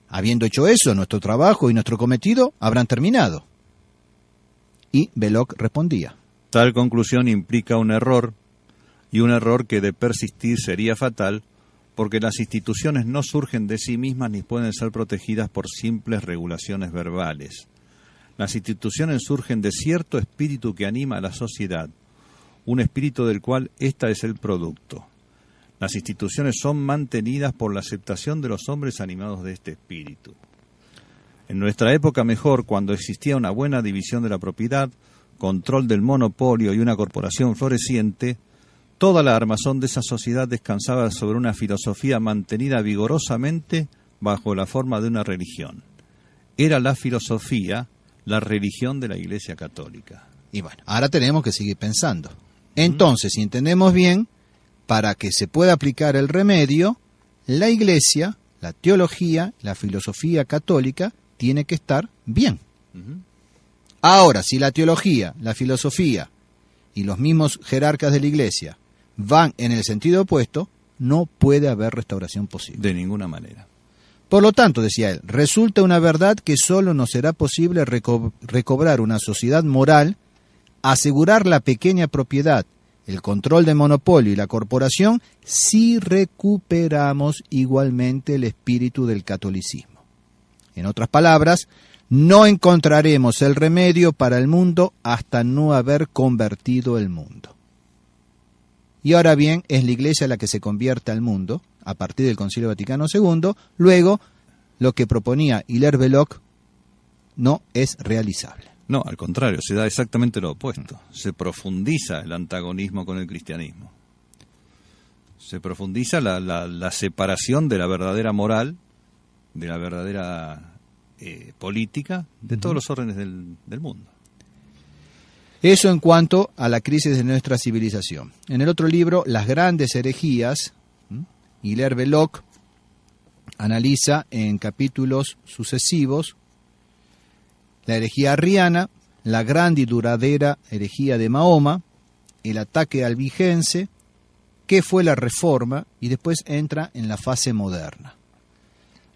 Habiendo hecho eso, nuestro trabajo y nuestro cometido habrán terminado. Y Belloc respondía: Tal conclusión implica un error, y un error que de persistir sería fatal, porque las instituciones no surgen de sí mismas ni pueden ser protegidas por simples regulaciones verbales. Las instituciones surgen de cierto espíritu que anima a la sociedad, un espíritu del cual ésta es el producto. Las instituciones son mantenidas por la aceptación de los hombres animados de este espíritu. En nuestra época mejor, cuando existía una buena división de la propiedad, control del monopolio y una corporación floreciente, toda la armazón de esa sociedad descansaba sobre una filosofía mantenida vigorosamente bajo la forma de una religión. Era la filosofía, la religión de la Iglesia Católica. Y bueno, ahora tenemos que seguir pensando. Entonces, si entendemos bien, para que se pueda aplicar el remedio, la Iglesia, la teología, la filosofía católica, tiene que estar bien. Ahora, si la teología, la filosofía y los mismos jerarcas de la Iglesia van en el sentido opuesto, no puede haber restauración posible. De ninguna manera. Por lo tanto, decía él, resulta una verdad que solo nos será posible recobrar una sociedad moral, asegurar la pequeña propiedad, el control del monopolio y la corporación, si recuperamos igualmente el espíritu del catolicismo. En otras palabras, no encontraremos el remedio para el mundo hasta no haber convertido el mundo. Y ahora bien, es la Iglesia la que se convierte al mundo, a partir del Concilio Vaticano II. Luego, lo que proponía Hilaire Belloc no es realizable. No, al contrario, se da exactamente lo opuesto. Se profundiza el antagonismo con el cristianismo. Se profundiza la separación de la verdadera moral, de la verdadera política, de todos los órdenes del mundo. Eso en cuanto a la crisis de nuestra civilización. En el otro libro, Las grandes herejías, Hilaire Belloc analiza en capítulos sucesivos la herejía arriana, la grande y duradera herejía de Mahoma, el ataque albigense, qué fue la reforma, y después entra en la fase moderna.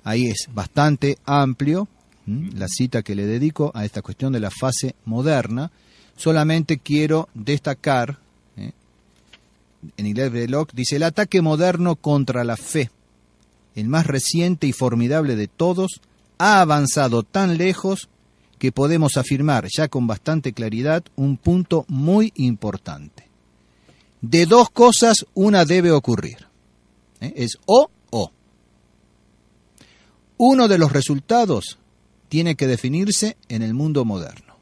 Ahí es bastante amplio la cita que le dedico a esta cuestión de la fase moderna. Solamente quiero destacar, en Hilaire Belloc dice, el ataque moderno contra la fe, el más reciente y formidable de todos, ha avanzado tan lejos que podemos afirmar ya con bastante claridad un punto muy importante. De dos cosas, una debe ocurrir. Es o. Uno de los resultados tiene que definirse en el mundo moderno.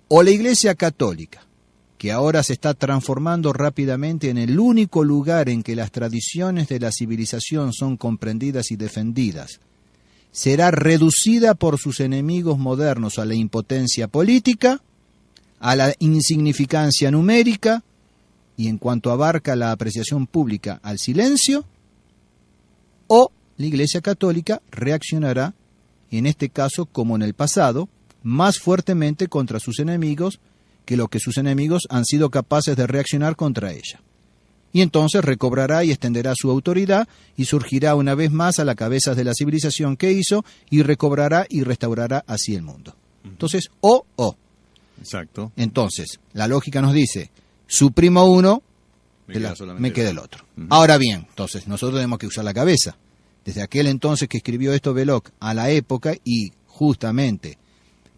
O la Iglesia Católica, que ahora se está transformando rápidamente en el único lugar en que las tradiciones de la civilización son comprendidas y defendidas, será reducida por sus enemigos modernos a la impotencia política, a la insignificancia numérica y, en cuanto abarca la apreciación pública, al silencio, o la Iglesia Católica reaccionará, en este caso como en el pasado, más fuertemente contra sus enemigos que lo que sus enemigos han sido capaces de reaccionar contra ella. Y entonces recobrará y extenderá su autoridad y surgirá una vez más a la cabeza de la civilización que hizo y recobrará y restaurará así el mundo. Entonces, o. Exacto. Entonces, la lógica nos dice, suprimo uno, me queda el otro. Ahora bien, entonces, nosotros tenemos que usar la cabeza. Desde aquel entonces que escribió esto Belloc a la época y justamente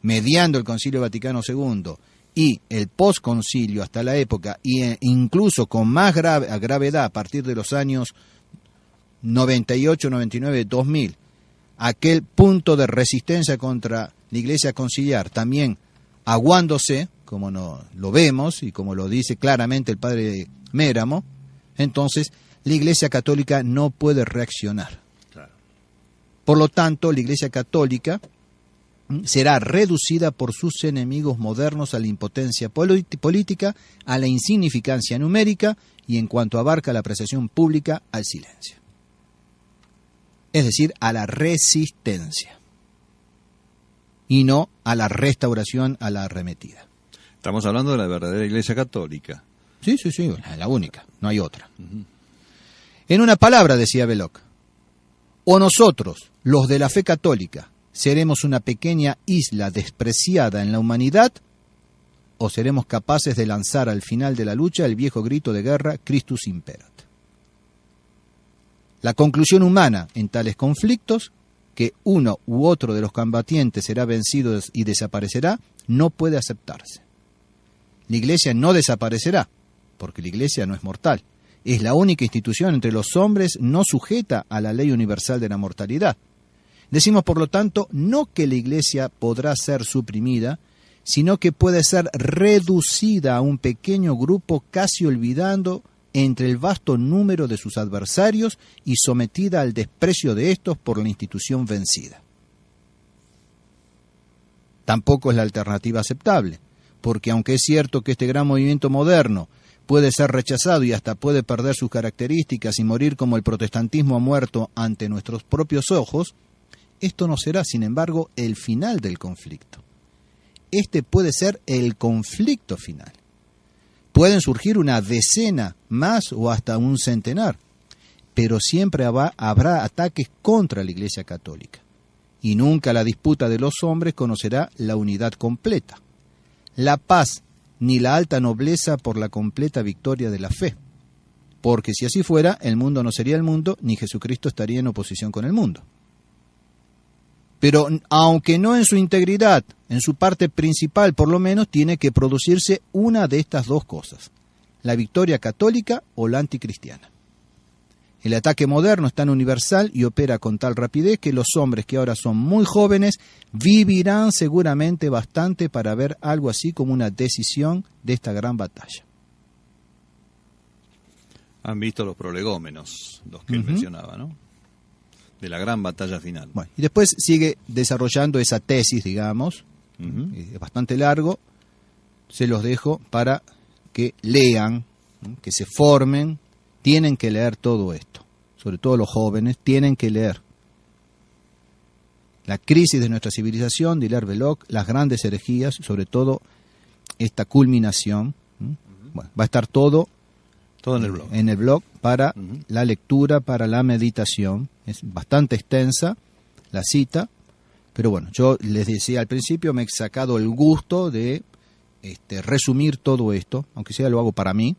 mediando el Concilio Vaticano II y el posconcilio hasta la época, e incluso con más gravedad a partir de los años 98, 99, 2000, aquel punto de resistencia contra la Iglesia conciliar, también aguándose, como lo vemos y como lo dice claramente el padre Méramo, entonces la Iglesia Católica no puede reaccionar. Claro. Por lo tanto, la Iglesia Católica será reducida por sus enemigos modernos a la impotencia política, a la insignificancia numérica y, en cuanto abarca la apreciación pública, al silencio. Es decir, a la resistencia y no a la restauración, a la arremetida. Estamos hablando de la verdadera Iglesia Católica. Sí, la única, no hay otra. En una palabra, decía Belloc, o nosotros, los de la fe católica, seremos una pequeña isla despreciada en la humanidad, o seremos capaces de lanzar al final de la lucha el viejo grito de guerra, Christus imperat. La conclusión humana en tales conflictos, que uno u otro de los combatientes será vencido y desaparecerá, no puede aceptarse. La Iglesia no desaparecerá, porque la Iglesia no es mortal. Es la única institución entre los hombres no sujeta a la ley universal de la mortalidad. Decimos, por lo tanto, no que la Iglesia podrá ser suprimida, sino que puede ser reducida a un pequeño grupo casi olvidando entre el vasto número de sus adversarios y sometida al desprecio de estos por la institución vencida. Tampoco es la alternativa aceptable, porque aunque es cierto que este gran movimiento moderno puede ser rechazado y hasta puede perder sus características y morir como el protestantismo ha muerto ante nuestros propios ojos, esto no será, sin embargo, el final del conflicto. Este puede ser el conflicto final. Pueden surgir una decena más o hasta un centenar, pero siempre habrá ataques contra la Iglesia Católica. Y nunca la disputa de los hombres conocerá la unidad completa, la paz ni la alta nobleza por la completa victoria de la fe. Porque si así fuera, el mundo no sería el mundo, ni Jesucristo estaría en oposición con el mundo. Pero aunque no en su integridad, en su parte principal por lo menos, tiene que producirse una de estas dos cosas, la victoria católica o la anticristiana. El ataque moderno es tan universal y opera con tal rapidez que los hombres que ahora son muy jóvenes vivirán seguramente bastante para ver algo así como una decisión de esta gran batalla. Han visto los prolegómenos, los que él mencionaba, ¿no? De la gran batalla final. Bueno, y después sigue desarrollando esa tesis, digamos, es bastante largo, se los dejo para que lean, que se formen, tienen que leer todo esto, sobre todo los jóvenes, tienen que leer. La crisis de nuestra civilización, de Hilaire Belloc, las grandes herejías, sobre todo esta culminación, bueno, va a estar todo en el blog para la lectura, para la meditación. Es bastante extensa la cita, pero bueno, yo les decía al principio, me he sacado el gusto de resumir todo esto, aunque sea lo hago para mí,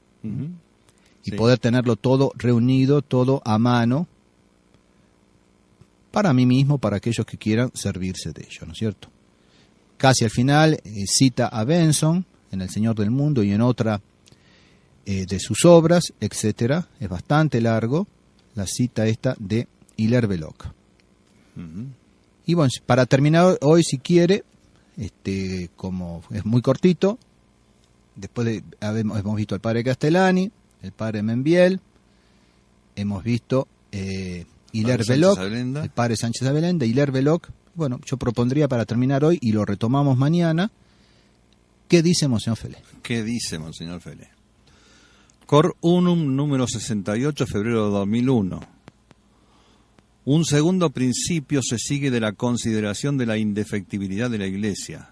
y poder tenerlo todo reunido, todo a mano, para mí mismo, para aquellos que quieran servirse de ello, ¿no es cierto? Casi al final cita a Benson en El Señor del Mundo y en otra de sus obras, etcétera. Es bastante largo la cita esta de Hilaire Belloc. Y bueno, para terminar hoy, si quiere, como es muy cortito, después de hemos visto al padre Castellani, el padre Membiel, hemos visto Hilaire Belloc, el padre Sánchez Abelenda, Hilaire Belloc. Bueno, yo propondría para terminar hoy, y lo retomamos mañana, ¿qué dice Monseñor Felé? ¿Qué dice Monseñor Felé? Cor Unum número 68, febrero de 2001. Un segundo principio se sigue de la consideración de la indefectibilidad de la Iglesia,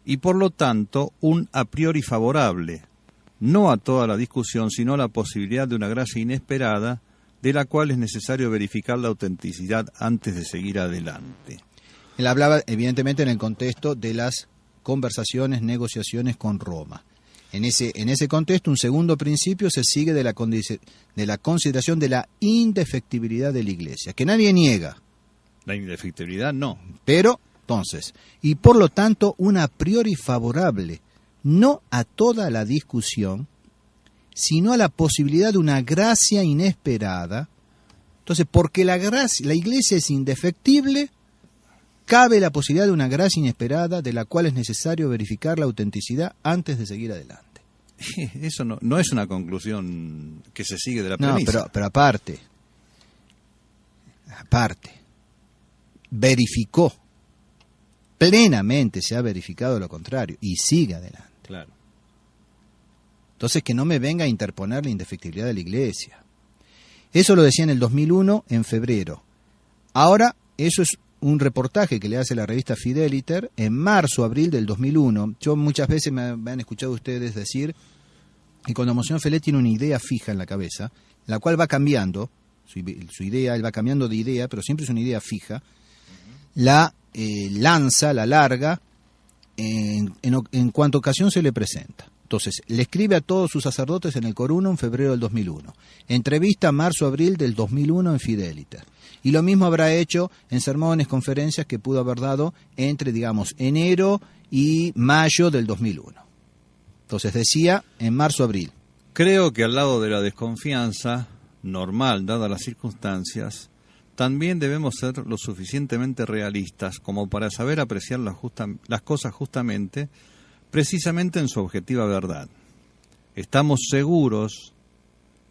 y por lo tanto un a priori favorable, no a toda la discusión, sino a la posibilidad de una gracia inesperada, de la cual es necesario verificar la autenticidad antes de seguir adelante. Él hablaba evidentemente en el contexto de las conversaciones, negociaciones con Roma. En ese contexto, un segundo principio se sigue de la consideración de la indefectibilidad de la Iglesia, que nadie niega. La indefectibilidad no. Pero, entonces, y por lo tanto, un a priori favorable, no a toda la discusión, sino a la posibilidad de una gracia inesperada. Entonces, porque la Iglesia es indefectible, cabe la posibilidad de una gracia inesperada de la cual es necesario verificar la autenticidad antes de seguir adelante. Eso no es una conclusión que se sigue de la premisa. No, pero aparte, verificó, plenamente se ha verificado lo contrario y sigue adelante. Claro. Entonces, que no me venga a interponer la indefectibilidad de la Iglesia. Eso lo decía en el 2001, en febrero. Ahora, eso es un reportaje que le hace la revista Fideliter en marzo, abril del 2001. Yo muchas veces me han escuchado ustedes decir que cuando Monseñor Felé tiene una idea fija en la cabeza, la cual va cambiando, su idea, él va cambiando de idea, pero siempre es una idea fija, la lanza, la larga, en cuanto ocasión se le presenta. Entonces, le escribe a todos sus sacerdotes en el Cor Unum en febrero del 2001. Entrevista marzo-abril del 2001 en Fideliter. Y lo mismo habrá hecho en sermones, conferencias que pudo haber dado entre, digamos, enero y mayo del 2001. Entonces decía en marzo-abril. Creo que al lado de la desconfianza, normal dadas las circunstancias, también debemos ser lo suficientemente realistas como para saber apreciar las cosas justamente, precisamente en su objetiva verdad. Estamos seguros,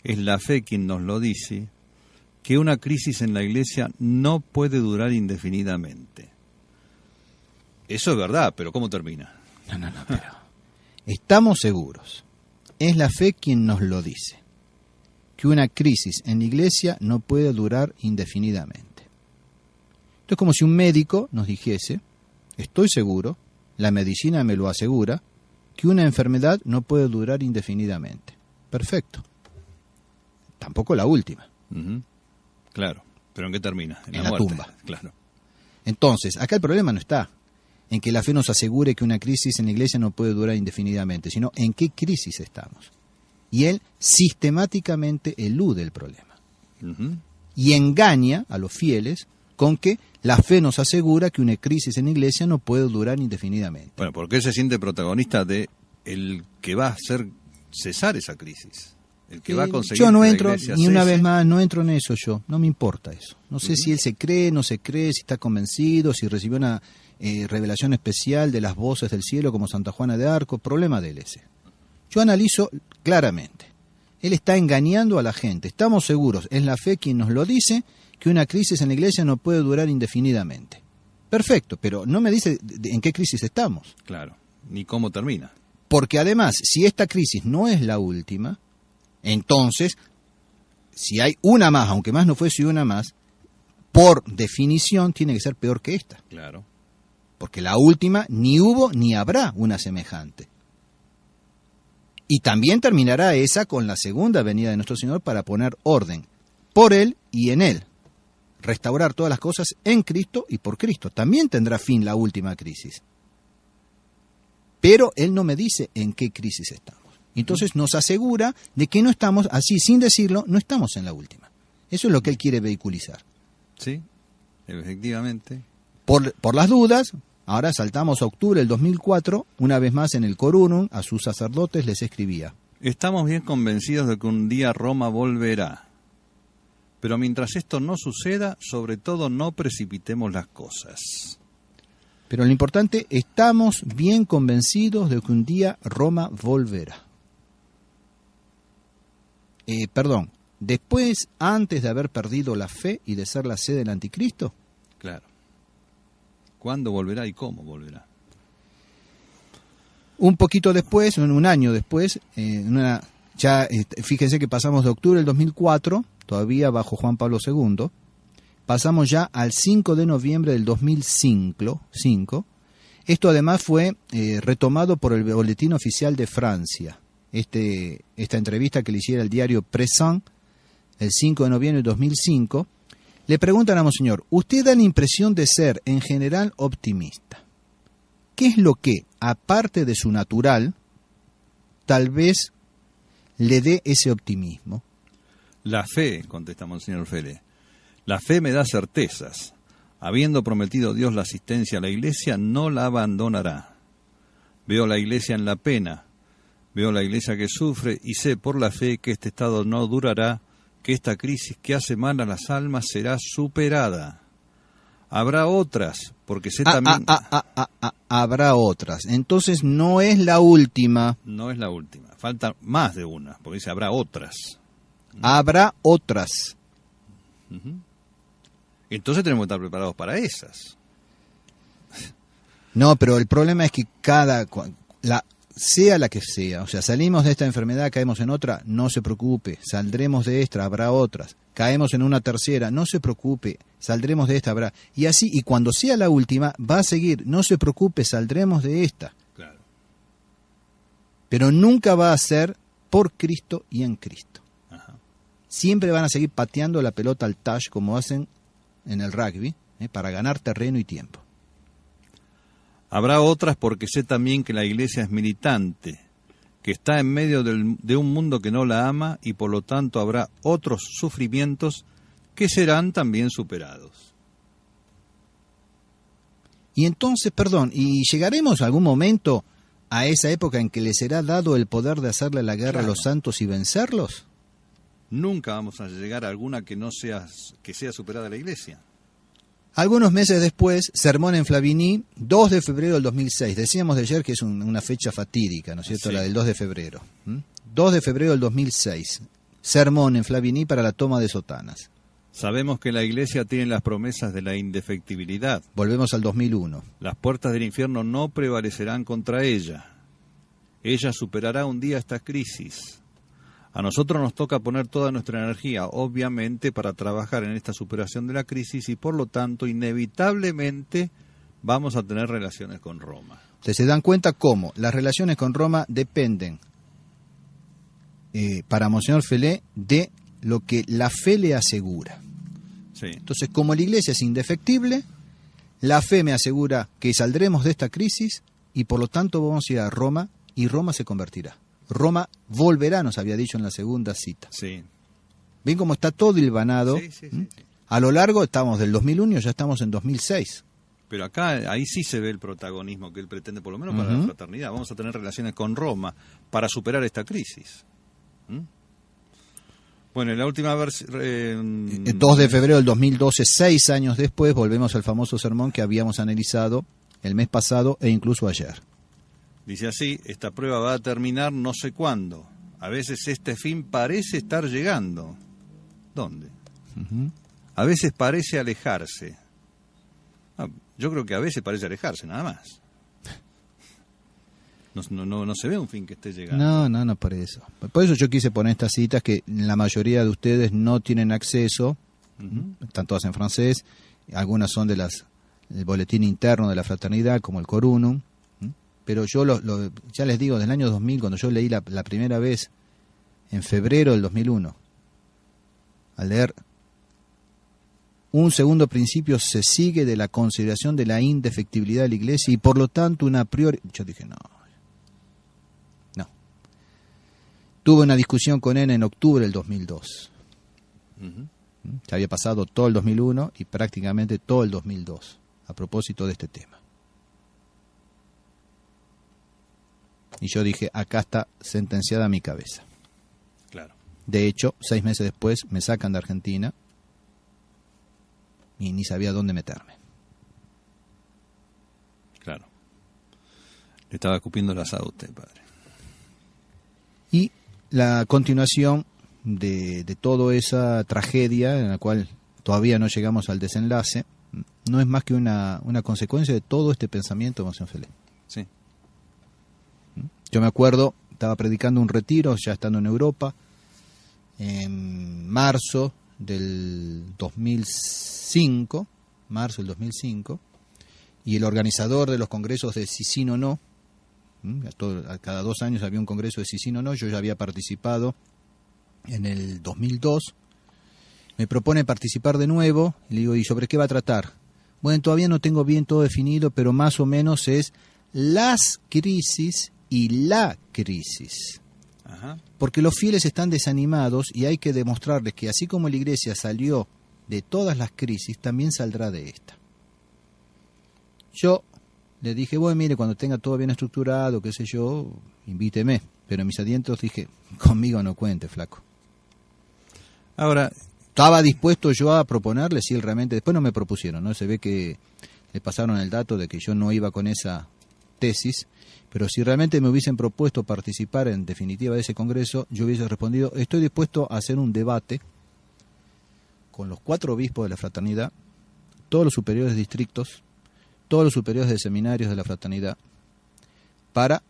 es la fe quien nos lo dice, que una crisis en la Iglesia no puede durar indefinidamente. Eso es verdad, pero ¿cómo termina? No, pero estamos seguros, es la fe quien nos lo dice, que una crisis en la Iglesia no puede durar indefinidamente. Esto es como si un médico nos dijese, estoy seguro, la medicina me lo asegura, que una enfermedad no puede durar indefinidamente. Perfecto. Tampoco la última. Claro, pero ¿en qué termina? En la tumba. Claro. Entonces, acá el problema no está en que la fe nos asegure que una crisis en la Iglesia no puede durar indefinidamente, sino en qué crisis estamos. Y él sistemáticamente elude el problema. Y engaña a los fieles con que la fe nos asegura que una crisis en la Iglesia no puede durar indefinidamente. Bueno, porque él se siente protagonista de el que va a hacer cesar esa crisis. El que va a conseguir. Yo no que entro, la Iglesia ni una cese. vez más, no entro en eso yo. No me importa eso. No sé si él se cree, no se cree, si está convencido, si recibió una revelación especial de las voces del cielo como Santa Juana de Arco. Problema de él ese. Yo analizo claramente. Él está engañando a la gente. Estamos seguros, es la fe quien nos lo dice, que una crisis en la Iglesia no puede durar indefinidamente. Perfecto, pero no me dice en qué crisis estamos. Claro, ni cómo termina. Porque además, si esta crisis no es la última, entonces, si hay una más, aunque más no fuese una más, por definición tiene que ser peor que esta. Claro. Porque la última ni hubo ni habrá una semejante. Y también terminará esa con la segunda venida de nuestro Señor para poner orden por Él y en Él. Restaurar todas las cosas en Cristo y por Cristo. También tendrá fin la última crisis. Pero Él no me dice en qué crisis estamos. Entonces nos asegura de que no estamos, así sin decirlo, no estamos en la última. Eso es lo que Él quiere vehiculizar. Sí. Efectivamente. Por las dudas, ahora saltamos a octubre del 2004, una vez más en el Corunum, a sus sacerdotes les escribía: Estamos bien convencidos de que un día Roma volverá. Pero mientras esto no suceda, sobre todo no precipitemos las cosas. Pero lo importante, estamos bien convencidos de que un día Roma volverá. Después, antes de haber perdido la fe y de ser la sede del anticristo. Claro. ¿Cuándo volverá y cómo volverá? Un poquito después, un año después, fíjense que pasamos de octubre del 2004, todavía bajo Juan Pablo II, pasamos ya al 5 de noviembre del 2005. Esto además fue retomado por el Boletín Oficial de Francia. Esta entrevista que le hiciera el diario Présent, el 5 de noviembre del 2005, le preguntan a Monseñor: usted da la impresión de ser, en general, optimista. ¿Qué es lo que, aparte de su natural, tal vez le dé ese optimismo? La fe, contesta Monseñor Fele. La fe me da certezas. Habiendo prometido Dios la asistencia a la Iglesia, no la abandonará. Veo la Iglesia en la pena, veo la Iglesia que sufre y sé por la fe que este estado no durará, que esta crisis que hace mal a las almas será superada. Habrá otras, porque sé también... Habrá otras. Entonces no es la última. No es la última. Falta más de una, porque dice habrá otras. Habrá otras. Uh-huh. Entonces tenemos que estar preparados para esas. No, pero el problema es que sea la que sea, o sea, salimos de esta enfermedad, caemos en otra, no se preocupe, saldremos de esta, habrá otras. Caemos en una tercera, no se preocupe, saldremos de esta, habrá. Y así, y cuando sea la última, va a seguir, no se preocupe, saldremos de esta. Claro. Pero nunca va a ser por Cristo y en Cristo. Ajá. Siempre van a seguir pateando la pelota al touch como hacen en el rugby, para ganar terreno y tiempo. Habrá otras porque sé también que la Iglesia es militante, que está en medio de un mundo que no la ama y por lo tanto habrá otros sufrimientos que serán también superados. Y entonces, ¿y llegaremos algún momento a esa época en que les será dado el poder de hacerle la guerra a los santos y vencerlos? Nunca vamos a llegar a alguna que sea superada la Iglesia. Algunos meses después, sermón en Flavigny, 2 de febrero del 2006. Decíamos de ayer que es una fecha fatídica, ¿no es cierto? Sí. La del 2 de febrero. 2 de febrero del 2006. Sermón en Flavigny para la toma de sotanas. Sabemos que la Iglesia tiene las promesas de la indefectibilidad. Volvemos al 2001. Las puertas del infierno no prevalecerán contra ella. Ella superará un día esta crisis. A nosotros nos toca poner toda nuestra energía, obviamente, para trabajar en esta superación de la crisis y, por lo tanto, inevitablemente vamos a tener relaciones con Roma. Ustedes se dan cuenta cómo las relaciones con Roma dependen, para Monseñor Felé, de lo que la fe le asegura. Sí. Entonces, como la Iglesia es indefectible, la fe me asegura que saldremos de esta crisis y, por lo tanto, vamos a ir a Roma y Roma se convertirá. Roma volverá, nos había dicho en la segunda cita. Sí. ¿Ven cómo está todo hilvanado? Sí. A lo largo, estamos del 2001, ya estamos en 2006. Pero ahí sí se ve el protagonismo que él pretende, por lo menos para la fraternidad. Vamos a tener relaciones con Roma para superar esta crisis. Bueno, en la última versión... 2 de febrero del 2012, 6 años después, volvemos al famoso sermón que habíamos analizado el mes pasado e incluso ayer. Dice así: esta prueba va a terminar no sé cuándo. A veces este fin parece estar llegando. ¿Dónde? A veces parece alejarse. Yo creo que a veces parece alejarse, nada más. No se ve un fin que esté llegando. No, por eso. Por eso yo quise poner estas citas que la mayoría de ustedes no tienen acceso. Están todas en francés. Algunas son del boletín interno de la fraternidad, como el Corunum. Pero yo ya les digo, del año 2000, cuando yo leí la primera vez, en febrero del 2001, al leer un segundo principio se sigue de la consideración de la indefectibilidad de la Iglesia y por lo tanto una priori... Yo dije, no. Tuve una discusión con él en octubre del 2002. Ya había pasado todo el 2001 y prácticamente todo el 2002 a propósito de este tema. Y yo dije, acá está sentenciada mi cabeza. Claro. De hecho, 6 meses después me sacan de Argentina y ni sabía dónde meterme. Claro. Le estaba escupiendo el asado a usted, padre. Y la continuación de toda esa tragedia, en la cual todavía no llegamos al desenlace, no es más que una consecuencia de todo este pensamiento de Monseñor Felé. Sí. Yo me acuerdo, estaba predicando un retiro, ya estando en Europa, en marzo del 2005, y el organizador de los congresos de Sí, sí, no, no, cada 2 años había un congreso de Sí, sí, no, no, yo ya había participado en el 2002, me propone participar de nuevo, y le digo, ¿y sobre qué va a tratar? Bueno, todavía no tengo bien todo definido, pero más o menos es las crisis y la crisis. Ajá. Porque los fieles están desanimados y hay que demostrarles que así como la iglesia salió de todas las crisis, también saldrá de esta. Yo le dije, bueno, mire, cuando tenga todo bien estructurado, qué sé yo, invíteme. Pero en mis adientros dije, conmigo no cuente, flaco. Ahora, Estaba dispuesto yo a proponerle si él realmente... Después no me propusieron, ¿no? Se ve que le pasaron el dato de que yo no iba con esa tesis, pero si realmente me hubiesen propuesto participar en definitiva de ese congreso, yo hubiese respondido, estoy dispuesto a hacer un debate con los 4 obispos de la fraternidad, todos los superiores de distritos, todos los superiores de seminarios de la fraternidad, para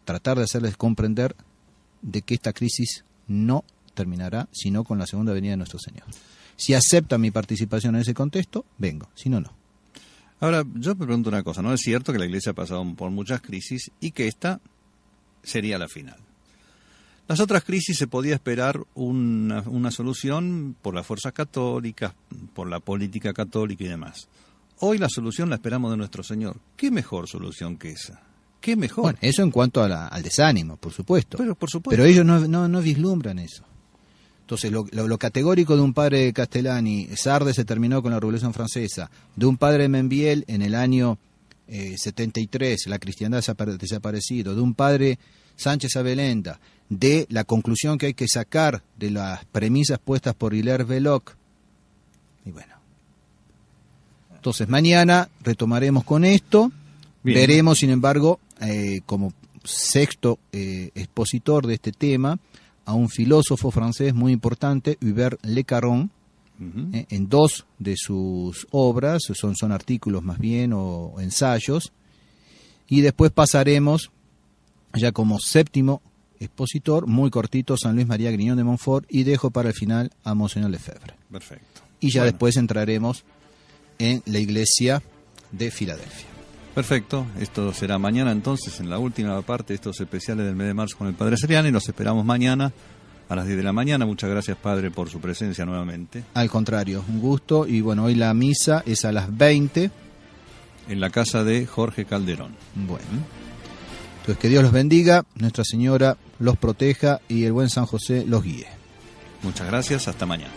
tratar de hacerles comprender de que esta crisis no terminará sino con la segunda venida de nuestro Señor. Si aceptan mi participación en ese contexto, vengo, si no, no. ahora yo me pregunto una cosa, ¿no? Es cierto que la Iglesia ha pasado por muchas crisis y que esta sería la final. Las otras crisis se podía esperar una solución por las fuerzas católicas, por la política católica y demás. Hoy la solución la esperamos de nuestro Señor. ¿Qué mejor solución que esa? ¿Qué mejor? Bueno, eso en cuanto al desánimo, por supuesto. Pero, por supuesto. Pero ellos no vislumbran eso. Entonces, lo categórico de un padre Castellani, Sardes se terminó con la Revolución Francesa, de un padre Membiel en el año 73, la cristiandad desaparecido, de un padre Sánchez Abelenda, de la conclusión que hay que sacar de las premisas puestas por Hilaire Belloc. Y bueno. Entonces, mañana retomaremos con esto. Bien. Veremos, sin embargo, como sexto expositor de este tema, a un filósofo francés muy importante, Hubert Le Caron, en 2 de sus obras, son artículos más bien o ensayos, y después pasaremos ya como séptimo expositor, muy cortito, San Luis María Griñón de Montfort, y dejo para el final a Monseñor Lefebvre. Perfecto. Y ya después entraremos en la iglesia de Filadelfia. Perfecto, esto será mañana entonces en la última parte de estos especiales del mes de marzo con el Padre Seriani, y los esperamos mañana a las 10 de la mañana. Muchas gracias, Padre, por su presencia nuevamente. Al contrario, un gusto, y bueno, hoy la misa es a las 20. En la casa de Jorge Calderón. Bueno, entonces que Dios los bendiga, Nuestra Señora los proteja y el buen San José los guíe. Muchas gracias, hasta mañana.